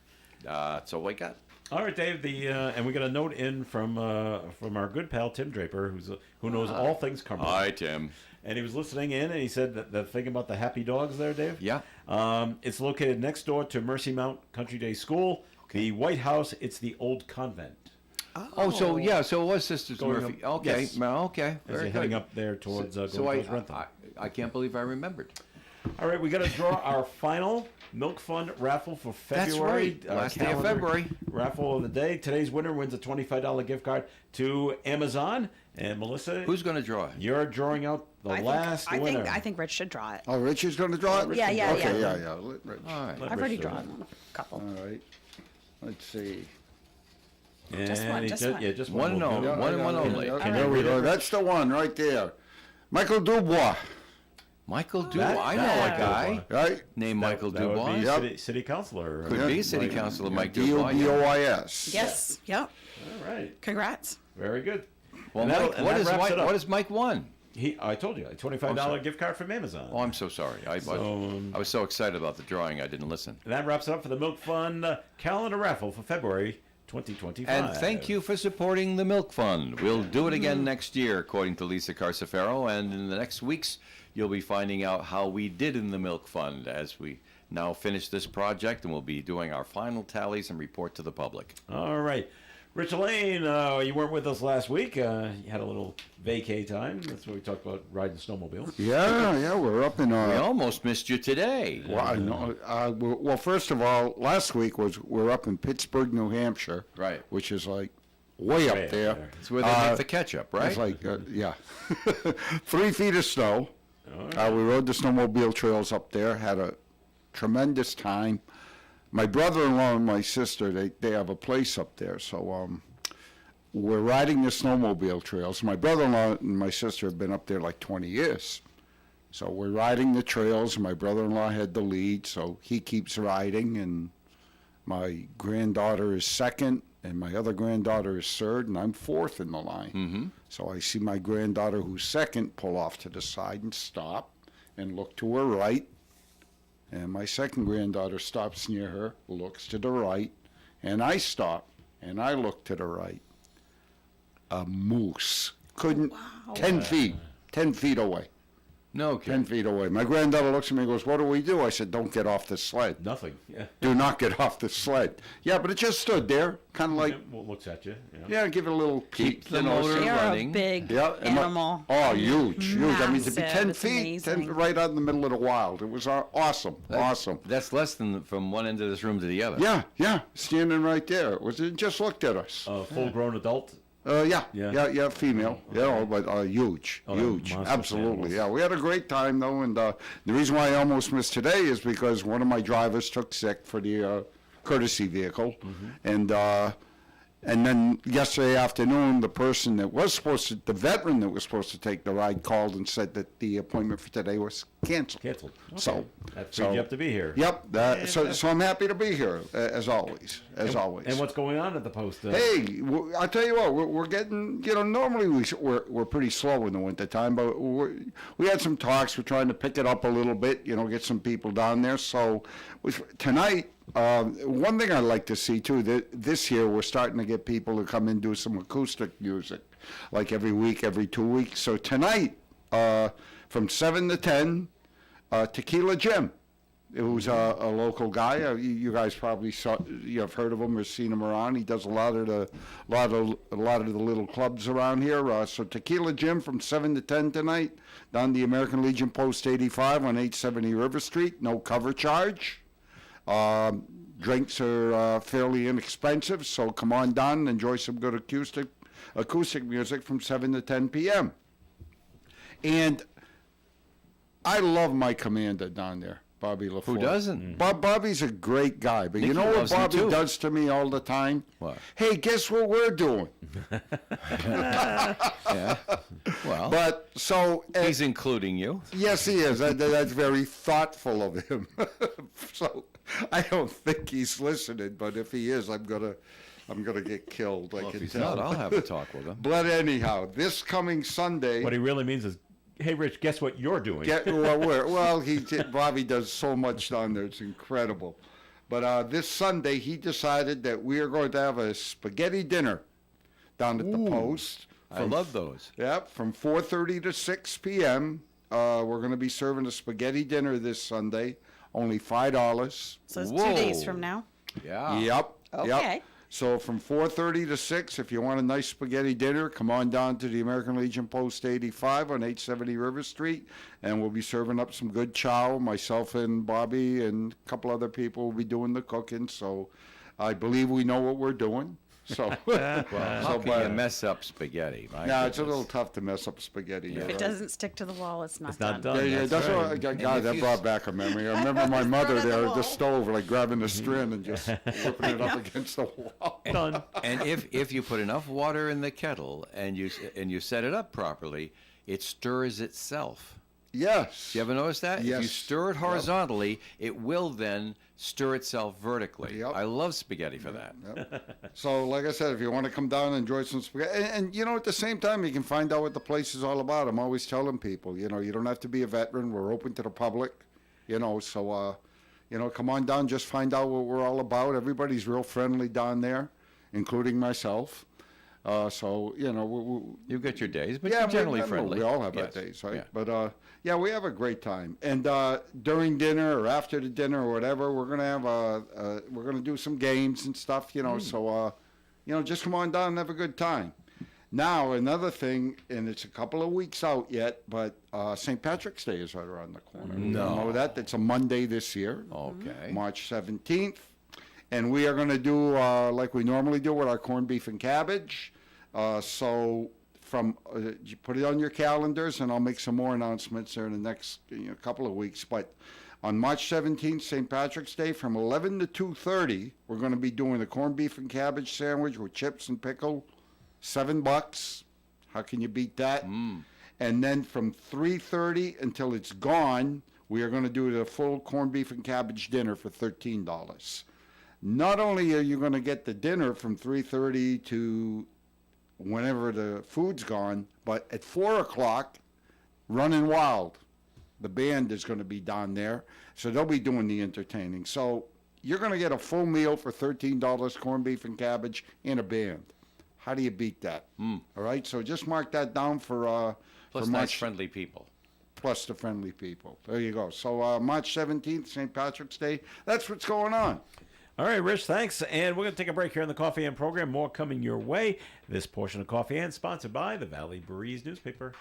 That's all I got. All right, Dave. And we got a note in from our good pal Tim Draper, who knows all things Cumberland. Hi, Tim. And he was listening in, and he said that the thing about the Happy Dogs there, Dave. Yeah. It's located next door to Mercy Mount Country Day School. The White House. It's the old convent. Oh, so it was Sisters Going Murphy. up- Okay, yes. well, okay. As Very you're good. heading up there towards So Gold Coast Rentham. I can't believe I remembered. All right, we got to draw our final Milk Fund raffle for February. That's right. Last day of calendar February. Raffle of the day. Today's winner wins a $25 gift card to Amazon. And Melissa, Who's going to draw it? you're drawing out the last winner. I think Rich should draw it. Oh, Richard's going to draw it? Yeah, yeah, Okay, yeah. yeah. Rich. All right. Let I've already Rich do it. drawn a couple. All right. Let's see. Just one, And he just did- one. Yeah, just One one. and will only. do. One and one only. Okay, Can there you we read go. it? That's the one right there. Michael Dubois, Michael Dubois. That- I know that a guy right? named Michael That would Dubois. be Yep. city councilor. Could be City Councilor Mike Dubois. yeah. Dubois. Yes. Yep. All right. Congrats. Very good. Well, And that'll- Mike, and what that is wraps Mike? it up. What is Mike won? I told you, a $25 gift card from Amazon. Oh, I'm so sorry. I was so excited about the drawing, I didn't listen. And that wraps it up for the Milk Fund calendar raffle for February 2025. And thank you for supporting the Milk Fund. We'll do it again next year, according to Lisa Carcefaro. And in the next weeks, you'll be finding out how we did in the Milk Fund as we now finish this project, and we'll be doing our final tallies and report to the public. All right. Rich Lane, you weren't with us last week. You had a little vacay time. That's where we talked about riding snowmobiles. Yeah, we're up in. We almost missed you today. Well, I know. Well, first of all, last week we're up in Pittsburgh, New Hampshire. Right. Which is like way up Way up there. there. It's where they make the ketchup, right? It's like, yeah. 3 feet of snow. We rode the snowmobile trails up there, had a tremendous time. My brother-in-law and my sister, they have a place up there, so we're riding the snowmobile trails. My brother-in-law and my sister have been up there like 20 years. So we're riding the trails. My brother-in-law had the lead, so he keeps riding, and my granddaughter is second, and my other granddaughter is third, and I'm fourth in the line. Mm-hmm. So I see my granddaughter, who's second, pull off to the side and stop and look to her right. And my second granddaughter stops near her, looks to the right, and I stop, and I look to the right. A moose. Couldn't, 10 feet away. No 10 kidding. feet away. My granddaughter looks at me and goes, "What do we do?" I said, "Don't get off the sled. Nothing. Yeah. Do not get off the sled." Yeah, but it just stood there, kind of like, Well, looks at you. yeah, give it a little peek. Keep the you know, motor so- They're running. a big Yeah, and animal. huge. I mean, to be Massive. 10 It's feet, 10, amazing. right out in the middle of the wild. It was awesome. Awesome. That's less than from one end of this room to the other. Yeah, standing right there. It just looked at us. Full-grown adult. Yeah, female. Yeah, but huge, Oh, that huge. monstrous Absolutely. animals. Yeah, we had a great time though, and the reason why I almost missed today is because one of my drivers took sick for the courtesy vehicle, and then yesterday afternoon, the person that was the veteran that was supposed to take the ride called and said that the appointment for today was canceled. Canceled. Okay. So That freed you up to be here. Yep. So I'm happy to be here as always. Always. And what's going on at the post? Hey, I'll tell you what, we're getting, normally we're pretty slow in the wintertime, but we had some talks. We're trying to pick it up a little bit, get some people down there. So tonight, one thing I'd like to see too, that this year we're starting to get people to come in and do some acoustic music, like every week, every 2 weeks. So tonight, from 7 to 10, Tequila Jim, who's a local guy. You guys probably have heard of him or seen him around. He does a lot of the little clubs around here. So Tequila Jim from 7 to 10 tonight down the American Legion Post 85 on 870 River Street. No cover charge. Drinks are fairly inexpensive, so come on down and enjoy some good acoustic music from 7 to 10 p.m. And I love my commander down there, Bobby LaFleur. Who doesn't? Bobby's a great guy, but you Nicky know what loves him Bobby too. does to me all the time? What? Hey, guess what we're doing? Yeah. Well, But so he's including you. yes, he is. That's very thoughtful of him. So I don't think he's listening, but if he is, I'm gonna get killed. I Well, if can he's tell. not, I'll have a talk with him. But anyhow, this coming Sunday. What he really means is, hey, Rich, guess what you're doing? Bobby does so much down there; it's incredible. But this Sunday, he decided that we are going to have a spaghetti dinner down at the Post. I love those. Yep, from 4:30 to 6 p.m. We're going to be serving a spaghetti dinner this Sunday, only $5. So it's Whoa. 2 days from now. Yeah. Yep. Okay. Yep. So from 4:30 to 6, if you want a nice spaghetti dinner, come on down to the American Legion Post 85 on 870 River Street, and we'll be serving up some good chow. Myself and Bobby and a couple other people will be doing the cooking. So I believe we know what we're doing. So, How can you mess up spaghetti? My yeah, it's a goodness. little tough to mess up spaghetti. Yeah. you're If it right. doesn't stick to the wall, it's not It's not done. done. Yeah, that's right. what. God, if that you- brought back a memory. I remember my mother at the there at the wall. stove, like grabbing a string and just whipping it up against the wall. Done. And if you put enough water in the kettle and you set it up properly, it stirs itself. Yes. You ever notice that? If you Yes. stir it horizontally, it will then stir itself vertically. Yep. I love spaghetti for that. Yep. So, like I said, if you want to come down and enjoy some spaghetti, and at the same time, you can find out what the place is all about. I'm always telling people, you don't have to be a veteran. We're open to the public, so, come on down, just find out what we're all about. Everybody's real friendly down there, including myself. You've got your days, but yeah, you're generally we friendly. all have Yes. our days, right? Yeah. But we have a great time. And during dinner or after the dinner or whatever, we're gonna have we're gonna do some games and stuff, So just come on down and have a good time. Now another thing, and it's a couple of weeks out yet, but St. Patrick's Day is right around the corner. No. You know that? It's a Monday this year. Okay. March 17th. And we are going to do like we normally do with our corned beef and cabbage. So you put it on your calendars, and I'll make some more announcements there in the next couple of weeks. But on March 17th, St. Patrick's Day, from 11 to 2:30, we're going to be doing a corned beef and cabbage sandwich with chips and pickle, $7. How can you beat that? And then from 3:30 until it's gone, we are going to do the full corned beef and cabbage dinner for $13. Not only are you going to get the dinner from 3:30 to whenever the food's gone, but at 4 o'clock, Running Wild, the band is going to be down there, so they'll be doing the entertaining. So you're going to get a full meal for $13, corned beef and cabbage, and a band. How do you beat that? All right, so just mark that down for Plus for nice March, friendly people. plus the friendly people. There you go. So March 17th, St. Patrick's Day. That's what's going on. All right, Rich, thanks. And we're going to take a break here on the Coffee and program. More coming your way. This portion of Coffee and sponsored by the Valley Breeze newspaper.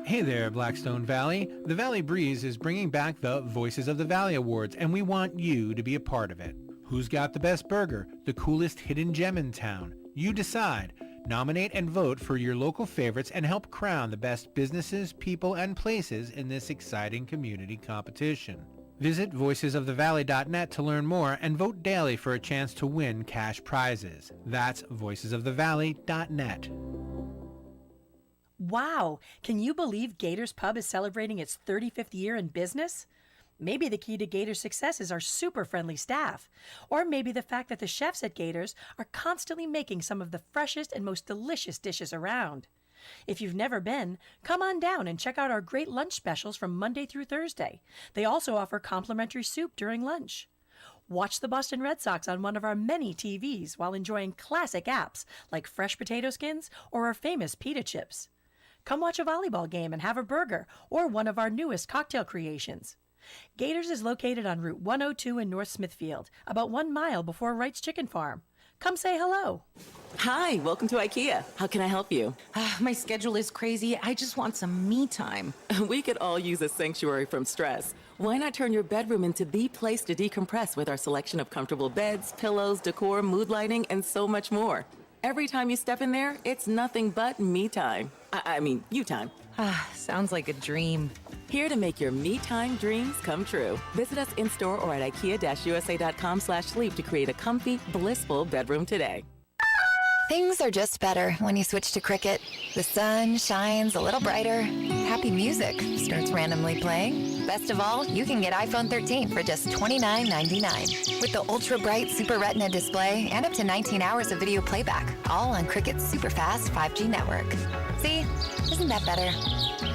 Hey there, Blackstone Valley. The Valley Breeze is bringing back the Voices of the Valley Awards, and we want you to be a part of it. Who's got the best burger? The coolest hidden gem in town? You decide. Nominate and vote for your local favorites and help crown the best businesses, people, and places in this exciting community competition. Visit voicesofthevalley.net to learn more and vote daily for a chance to win cash prizes. That's voicesofthevalley.net. Wow, can you believe Gators Pub is celebrating its 35th year in business? Maybe the key to Gators' success is our super friendly staff. Or maybe the fact that the chefs at Gators are constantly making some of the freshest and most delicious dishes around. If you've never been, come on down and check out our great lunch specials from Monday through Thursday. They also offer complimentary soup during lunch. Watch the Boston Red Sox on one of our many TVs while enjoying classic apps like fresh potato skins or our famous pita chips. Come watch a volleyball game and have a burger or one of our newest cocktail creations. Gators is located on Route 102 in North Smithfield, about 1 mile before Wright's Chicken Farm. Come say hello. Hi, welcome to IKEA. How can I help you? My schedule is crazy. I just want some me time. We could all use a sanctuary from stress. Why not turn your bedroom into the place to decompress with our selection of comfortable beds, pillows, decor, mood lighting, and so much more? Every time you step in there, it's nothing but me time. I mean, you time. Sounds like a dream. Here to make your me time dreams come true. Visit us in-store or at ikea-usa.com/sleep to create a comfy, blissful bedroom today. Things are just better when you switch to Cricket. The sun shines a little brighter. Happy music starts randomly playing. Best of all, you can get iPhone 13 for just $29.99. With the ultra-bright Super Retina display and up to 19 hours of video playback, all on Cricket's super-fast 5G network. See? Isn't that better?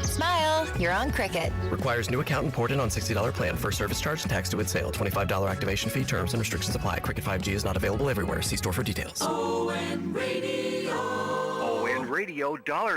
Smile, you're on Cricket. Requires new account and port in on $60 plan. First service charge and tax due at sale. $25 activation fee. Terms and restrictions apply. Cricket 5G is not available everywhere. See store for details. ON Radio.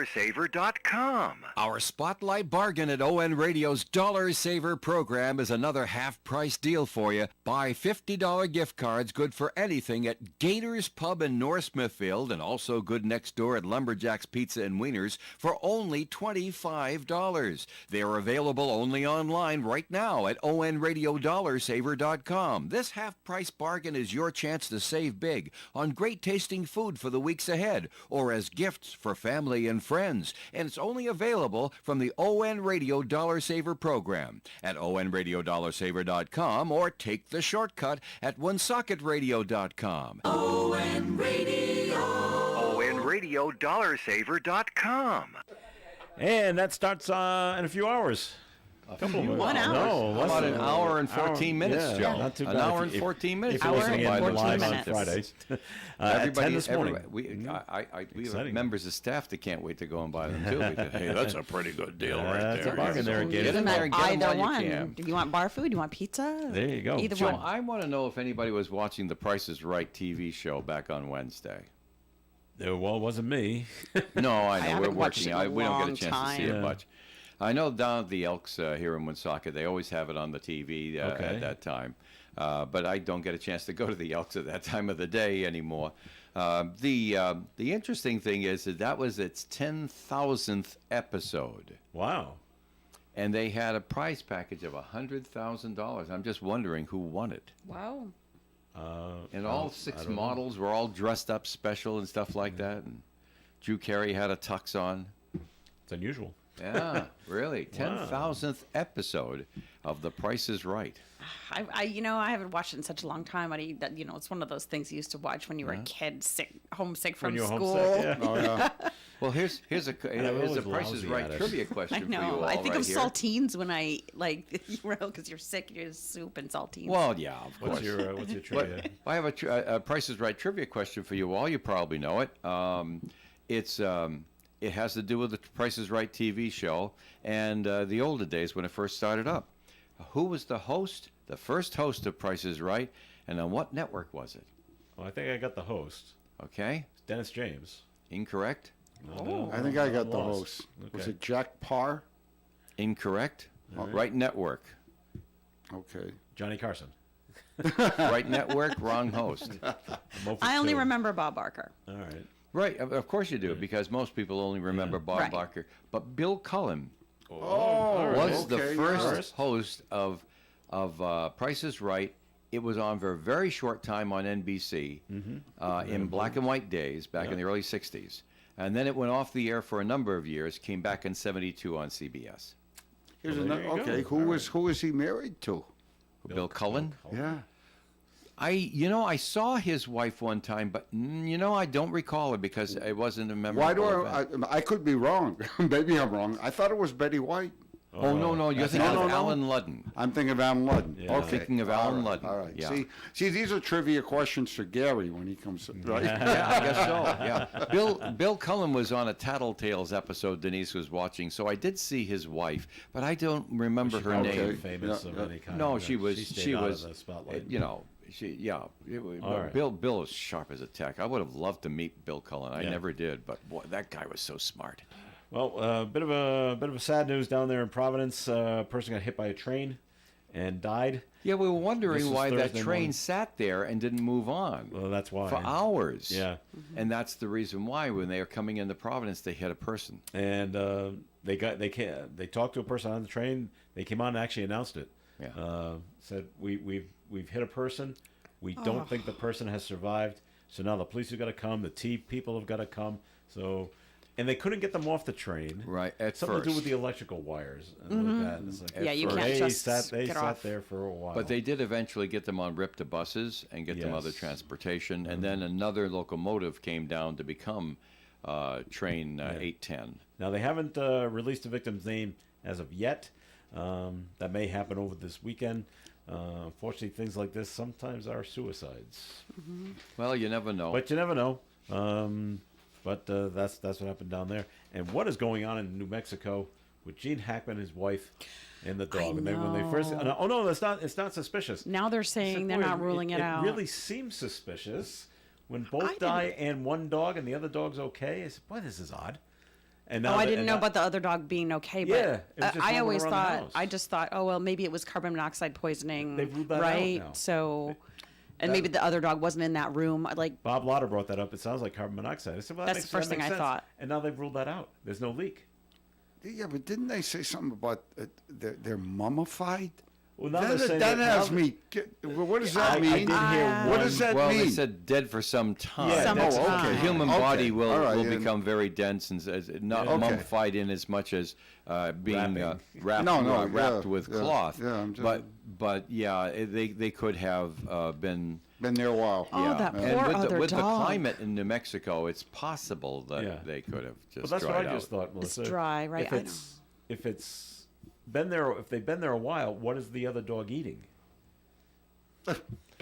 ONRadio.com. Our Spotlight Bargain at ON Radio's Dollar Saver program is another half-price deal for you. Buy $50 gift cards good for anything at Gators Pub in North Smithfield and also good next door at Lumberjack's Pizza and Wieners for only $25. They're available only online right now at ONRadioDollarSaver.com. This half-price bargain is your chance to save big on great tasting food for the weeks ahead or as gifts for family and friends, and it's only available from the ON Radio Dollar Saver program at ONRadioDollarSaver.com or take the shortcut at OneSocketRadio.com. ON Radio. ONRadioDollarSaver.com. And that starts in a few hours. Couple of 1 hour. No, less about than an hour and 14 minutes, yeah, Joe. not too An bad. hour If- and 14 minutes. If you're listening in Hour and live 14 on minutes. Fridays. At 10 this morning. We have Exciting. members of staff that can't wait to go and buy them, too. Because, hey, that's a pretty good deal right That's there. a bargain there at Get Gators in there and get 'em Either while you one. can. Do you want bar food? Do you want pizza? There you go. Either Joe, one. I want to know if anybody was watching the Price is Right TV show back on Wednesday. Well, it wasn't me. No, I know. I haven't We're watched working. it in a We don't get a long chance to see time. it much. I know down at the Elks here in Woonsocket, they always have it on the TV Okay. at that time. But I don't get a chance to go to the Elks at that time of the day anymore. The interesting thing is that was its 10,000th episode. Wow. And they had a prize package of $100,000. I'm just wondering who won it. Wow. And all I six don't know. models were all dressed up special and stuff like that. And Drew Carey had a tux on. It's unusual. Yeah, really. 10,000th episode of The Price is Right. I haven't watched it in such a long time. It's one of those things you used to watch when you were a kid, homesick from When you were school. homesick, yeah. Oh, yeah. Well, here's a always Price is lousy Right at it. trivia question I for you know. all I think right of here. saltines when I because you're sick. You use soup and saltines. Well, yeah, of course. What's your trivia? I have a Price is Right trivia question for you all. You probably know it. It has to do with the Price is Right TV show and the older days when it first started up. Who was the first host of Price is Right, and on what network was it? Well, I think I got the host. Okay, It's Dennis James. incorrect. No, I think I got I'm the lost. host. Was Okay. it Jack Parr? Incorrect. Right network. Okay. Johnny Carson. Right network, wrong host. I only remember Bob Barker. All right. Right, of course you do, because most people only remember Bob Right. Barker. But Bill Cullen Oh, was the okay, first yes. host of Price is Right It was on for a very short time on NBC in black and white days back in the early 60s. And then it went off the air for a number of years, came back in 72 on CBS. Here's Well, there another, you go. okay, who was he married to? Bill Cullen? Yeah. I saw his wife one time, but I don't recall it because it wasn't a memorable Why do event. I could be wrong. Maybe I'm wrong. I thought it was Betty White. Oh, no, you're thinking of Alan Ludden. I'm thinking of Alan Ludden. Yeah. Okay. Thinking of All Alan right, Ludden. All right. Yeah. See, these are trivia questions for Gary when he comes. Right? Yeah, I guess so. Yeah, Bill Cullen was on a Tattletales episode Denise was watching, so I did see his wife, but I don't remember her probably name. famous of any kind. No, Yeah, she was. stayed She out of was. the spotlight. All right. Bill is sharp as a tack. I would have loved to meet Bill Cullen. I never did, but boy, that guy was so smart. Well, a bit of a sad news down there in Providence. A person got hit by a train and died. Yeah, we were This wondering is why that Thursday train morning. sat there and didn't move on. Well, that's why. For hours. Yeah. And that's the reason why when they are coming into Providence, they hit a person. And they talked to a person on the train. They came on and actually announced it. Yeah. Said we've hit a person. We don't think the person has survived. So now the police have got to come. The people have got to come. So. And they couldn't get them off the train. Right, at Something to do first. with the electrical wires. And like that. It's like, Yeah, you first. can't they just sat get off. there for a while. But they did eventually get them on RIP to buses and get them other Yes. transportation. And then another locomotive came down to become train 810. Now, they haven't released the victim's name as of yet. That may happen over this weekend. Unfortunately, things like this sometimes are suicides. Well, you never know. But you never know. But that's what happened down there. And what is going on in New Mexico with Gene Hackman, his wife, and the dog? And when they first, know. oh no, that's not. It's not suspicious. Now they're I saying said, they're boy, not ruling it out. It really seems suspicious when both didn't- die and one dog and the other dog's okay. I said, boy, this is odd. And Oh, now I that- didn't and know now- about the other dog being okay, but Yeah, it was just I roaming always around the thought, house. I just thought, oh, well, maybe it was carbon monoxide poisoning, They've ruled that out right? now. So, and That- maybe the other dog wasn't in that room. Like, Bob Lauder brought that up. It sounds like carbon monoxide. I said, well, That's the first that thing makes I sense. thought. And now they've ruled that out. There's no leak. Yeah, but didn't they say something about they're mummified? Well, now they're saying that that has now- me. What does that I mean? did hear What one- does that Well, mean? they said dead for some time. Yeah, Some that's- time. The human Okay, body will, all right, will and- become very dense and not Yeah. Okay. mummified in as much as being Wrapping. wrapped, No, wrapped yeah, with yeah, cloth. yeah, I'm just- but yeah, they could have been. Been there a while. Oh, yeah. that And poor with other the dog. climate in New Mexico, it's possible that Yeah. they could have just. Well, that's what dried I just out. thought, Melissa. dry, right? If it's been there, if they've been there a while, what is the other dog eating?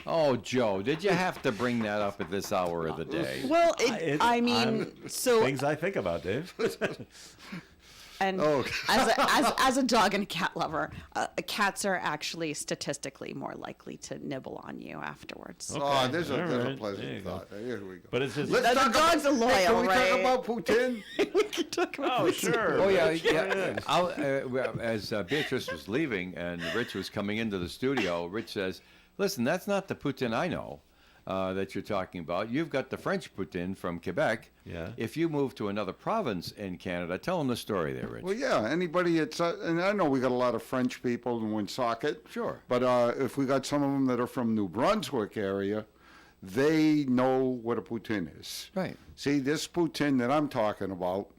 Oh, Joe, did you have to bring that up at this hour of the day? well, I'm- so Things I think about, Dave. and Oh. as a dog and a cat lover, cats are actually statistically more likely to nibble on you afterwards. Oh, there's all a right. There you pleasant go. thought. Here we go. But it's just. Let's The talk dogs are about, loyal, hey, can we right? talk about Putin? We can talk about Oh, this. sure. Oh yeah, Let's try yeah. it. As Beatrice was leaving and Rich was coming into the studio, Rich says, "Listen, that's not the Putin I know that you're talking about. You've got the French Putin from Quebec. Yeah. If you move to another province in Canada, tell them the story there, Rich." Well, yeah, anybody, and I know we got a lot of French people in Woonsocket. Sure. But if we got some of them that are from New Brunswick area, they know what a poutine is. Right. See, this poutine that I'm talking about,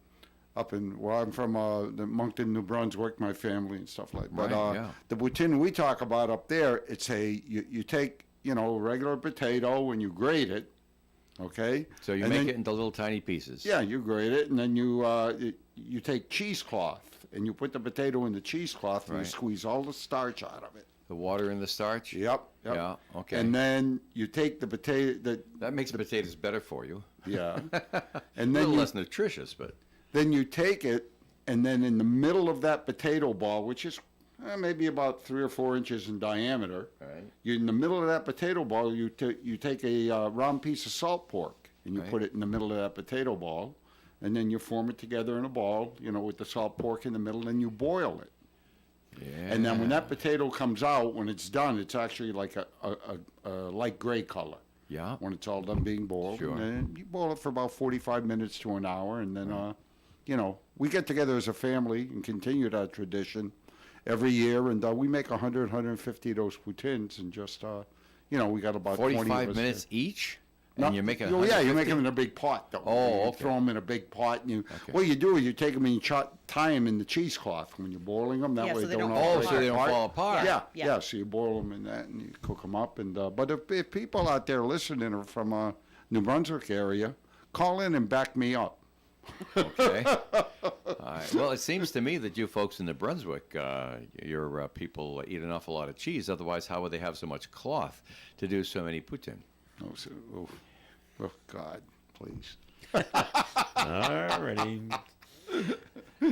I'm from the Moncton, New Brunswick, my family and stuff like that. But Right, yeah. the poutine we talk about up there, it's you take, regular potato and you grate it, okay? So you And make then- it into little tiny pieces. Yeah, you grate it, and then you take cheesecloth, and you put the potato in the cheesecloth, and you Right. squeeze all the starch out of it. The water and the starch. Yep. Yeah. Okay. And then you take the potato, that makes the potatoes better for you. yeah, A and little then less nutritious, but then you take it, and then in the middle of that potato ball, which is maybe about 3 or 4 inches in diameter, Right. you in the middle of that potato ball, you take a round piece of salt pork, and you Right. put it in the middle of that potato ball, and then you form it together in a ball, with the salt pork in the middle, and you boil it. yeah. And then when that potato comes out, when it's done, it's actually like a light gray color. Yeah. When it's all done being boiled. Sure. And then you boil it for about 45 minutes to an hour. And then, we get together as a family and continue that tradition every year. And we make 100, 150 of those poutines and just, you know, we got about 20 of 45 us minutes each? No, And you're making oh, yeah, you 150? make them in a big pot, though. Oh, You okay. throw them in a big pot, and Okay. what you do is you take them and you tie them in the cheesecloth when you're boiling them. That Yeah, way so they don't don't all fall break apart. So they don't apart. fall apart. Yeah, Yeah. yeah. So you boil them in that and you cook them up. And but if people out there listening are from New Brunswick area, call in and back me up. Okay. All right. Well, it seems to me that you folks in New Brunswick, your people eat an awful lot of cheese. Otherwise, how would they have so much cloth to do so many poutine? Oh, God, please. Alrighty.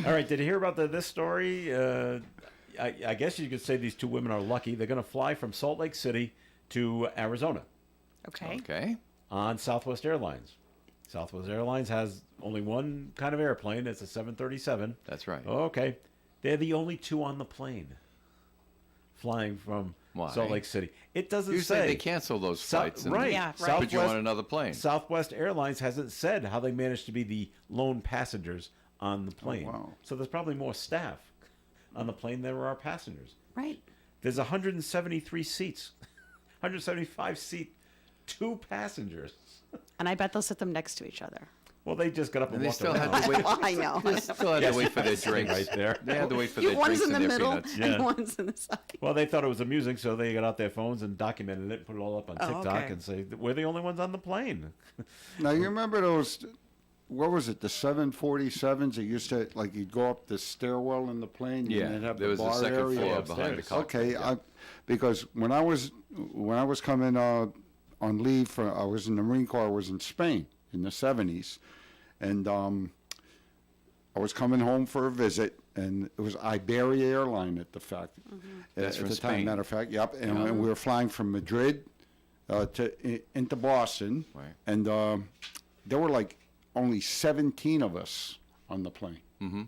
All right. Did you hear about this story? I guess you could say these two women are lucky. They're going to fly from Salt Lake City to Arizona Okay. Okay. on Southwest Airlines. Southwest Airlines has only one kind of airplane. It's a 737. That's right. Okay. They're the only two on the plane flying from Why? Salt Lake City. It doesn't Usually say. they cancel those flights and right. Yeah, right. put you on Southwest- another plane. Southwest Airlines hasn't said how they managed to be the lone passengers on the plane. wow. So there's probably more staff on the plane than there are passengers. Right. There's 173 seats, 175 seat, 2 passengers. And I bet they'll sit them next to each other. Well, they just got up and, And they walked still around. had to wait. Well, I know. They still had to wait for their drinks. right there. They had to wait for You their one's drinks in the and their middle peanuts. Yeah. and one's in the side. Well, they thought it was amusing, so they got out their phones and documented it, put it all up on Oh, TikTok, okay. and say we're the only ones on the plane. Now, you remember those, what was it, the 747s that used to, like, you'd go up the stairwell in the plane? Yeah, and they'd have there the was a bar second area floor upstairs. behind the cockpit. Okay, yeah. because when I was coming on leave, I was in the Marine Corps, I was in Spain in the 70s, and I was coming home for a visit, and it was Iberia Airline at the fact. That's at from the time, Spain. matter of fact, yep. And we were flying from Madrid into Boston, Right. and there were like only 17 of us on the plane. Mm-hmm.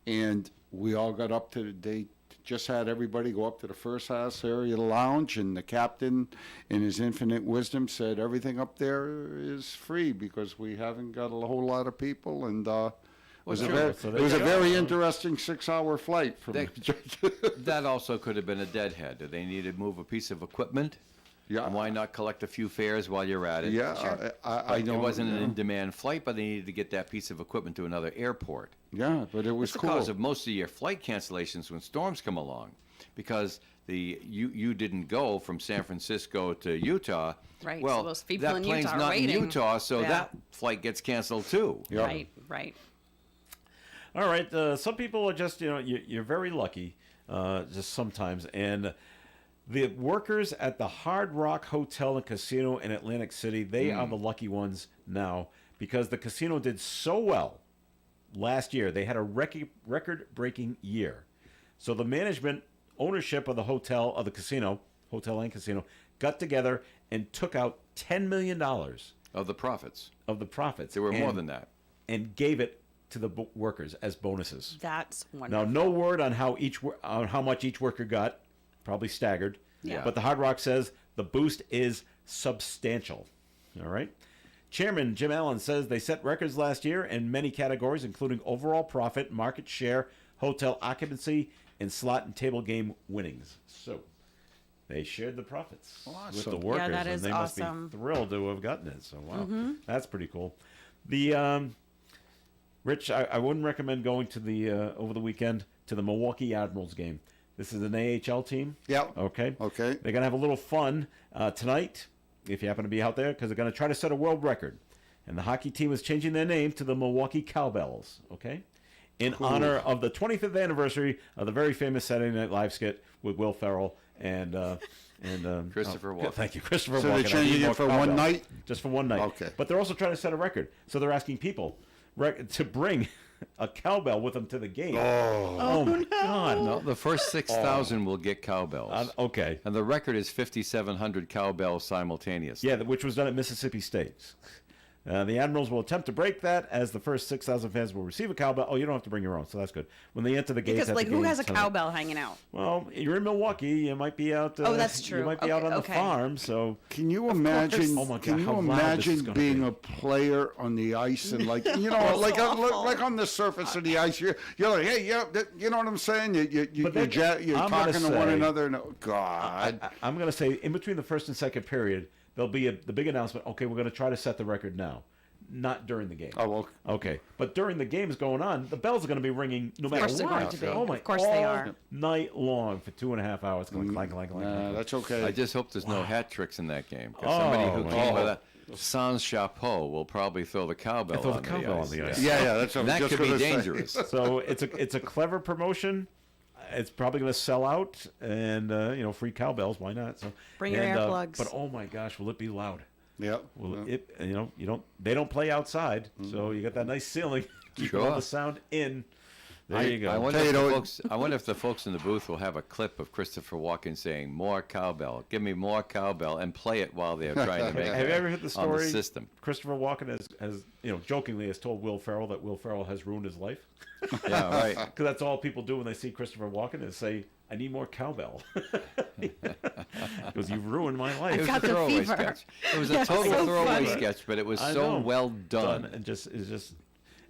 And we all got up to they just had everybody go up to the first class area, the lounge, and the captain, in his infinite wisdom, said everything up there is free because we haven't got a whole lot of people, and it was a sure. very, So it there was you a go. very interesting 6-hour flight from. That also could have been a deadhead. Did they need to move a piece of equipment? Yeah. And why not collect a few fares while you're at it? Yeah, I It don't. wasn't an know. in-demand flight, but they needed to get that piece of equipment to another airport. Yeah, but it was It's the cool. cause of most of your flight cancellations when storms come along, because you didn't go from San Francisco to Utah. Right, so Well, those people that in plane's Utah are not in waiting. Utah, so Yeah. that flight gets canceled too. Yeah. Right, right. All right, some people are just, you're very lucky, just sometimes. And the workers at the Hard Rock Hotel and Casino in Atlantic City, they are the lucky ones now because the casino did so well last year. They had a record-breaking year. So the management, ownership of the hotel and casino, got together and took out $10 million Of the profits. of the profits. There were more than that. And gave it to the workers as bonuses. That's Now, wonderful. no word on how much each worker got, probably staggered. Yeah. But the Hard Rock says the boost is substantial. All right. Chairman Jim Allen says they set records last year in many categories, including overall profit, market share, hotel occupancy, and slot and table game winnings. So they shared the profits with the Awesome. workers, Yeah, that and is they awesome. must be thrilled to have gotten it. So wow, that's pretty cool. The Rich, I wouldn't recommend going to the over the weekend to the Milwaukee Admirals game. This is an AHL team. Yeah. Okay. Okay. They're gonna have a little fun tonight, if you happen to be out there, because they're gonna try to set a world record. And the hockey team is changing their name to the Milwaukee Cowbells. Okay. In honor of the 25th anniversary of the very famous Saturday Night Live skit with Will Ferrell and Christopher Walken. Thank you, Christopher So Walken. they're changing it for one night? Just for one night. Okay. But they're also trying to set a record. So they're asking people to bring a cowbell with them to the game. Oh my God. No, the first 6,000 will get cowbells. Okay. And the record is 5,700 cowbells simultaneously. Yeah, which was done at Mississippi State. The Admirals will attempt to break that as the first 6,000 fans will receive a cowbell. Oh, you don't have to bring your own, so that's good. When they enter the gates, Because, at like, the who games has a tonight- cowbell hanging out? Well, you're in Milwaukee. You might be out. Oh, that's true. You might be out on the Okay. farm. So Can you imagine? Oh my God, can you how loud this is imagine gonna being be. a player on the ice and like like on the surface of the ice? You're like, hey, you know what I'm saying? You're But then, you're I'm gonna talking to one say- another. And, oh, God. I'm going to say in between the first and second period, there'll be the big announcement. Okay, we're going to try to set the record now. Not during the game. Oh, well. Okay. But during the games going on, the bells are going to be ringing no matter course they're what. going to be. Oh my! Of course they all are. night long for 2.5 hours. Clank, clank, clank, clank, clank. That's okay. I just hope there's no hat tricks in that game. 'Cause Oh, somebody who my came with God. a sans chapeau will probably throw the cowbell, Throw the on, cowbell the on the ice. Yeah, that's what And I was that just could be gonna say. dangerous. So it's a clever promotion. It's probably going to sell out, and free cowbells. Why not? So Bring your earplugs. But oh my gosh, will it be loud? Yeah. Well, they don't play outside, so you got that nice ceiling, keep all Sure. the sound in. There you go. I wonder if the folks in the booth will have a clip of Christopher Walken saying "more cowbell, give me more cowbell," and play it while they're trying to make Have you ever heard the on story? the system. Christopher Walken has jokingly has told Will Ferrell that Will Ferrell has ruined his life. Yeah, right. Because that's all people do when they see Christopher Walken is say, "I need more cowbell." Because you've ruined my life. It was got a the throwaway fever. sketch. It was a That's total so throwaway funny. sketch, but it was I so know. well done. And it's just.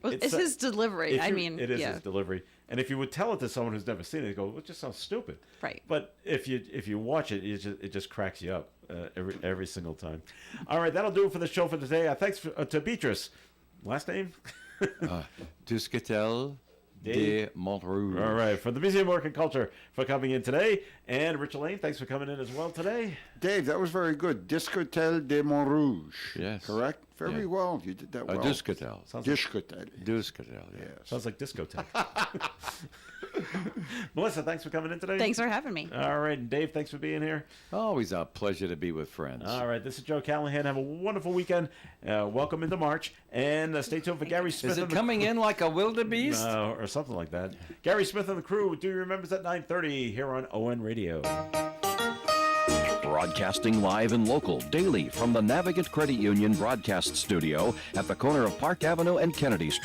Well, it's a- his delivery. if I you- mean, it is yeah. his delivery. And if you would tell it to someone who's never seen it, they go, "Well, it just sounds stupid." Right. But if you watch it, it just cracks you up every single time. All right, that'll do it for the show for today. Thanks to Beatrice. Last name? Duscatel de Montrouge. All right, for the Museum of Work and Culture for coming in today. And Rich Lane, thanks for coming in as well today. Dave, that was very good. Discotel de Montrouge. Yes. Correct? Very Yeah. well. You did that well. Duscatel. Discotel. Duscatel, yeah. Sounds like discotheque. Melissa, thanks for coming in today. Thanks for having me. All right, and Dave, thanks for being here. Always a pleasure to be with friends. All right, this is Joe Callahan. Have a wonderful weekend. Welcome into March. And stay tuned for Gary Smith. Is it coming in like a wildebeest? Or something like that. Gary Smith and the crew. Do you remember at 9:30 here on ON Radio? Broadcasting live and local daily from the Navigant Credit Union broadcast studio at the corner of Park Avenue and Kennedy Street.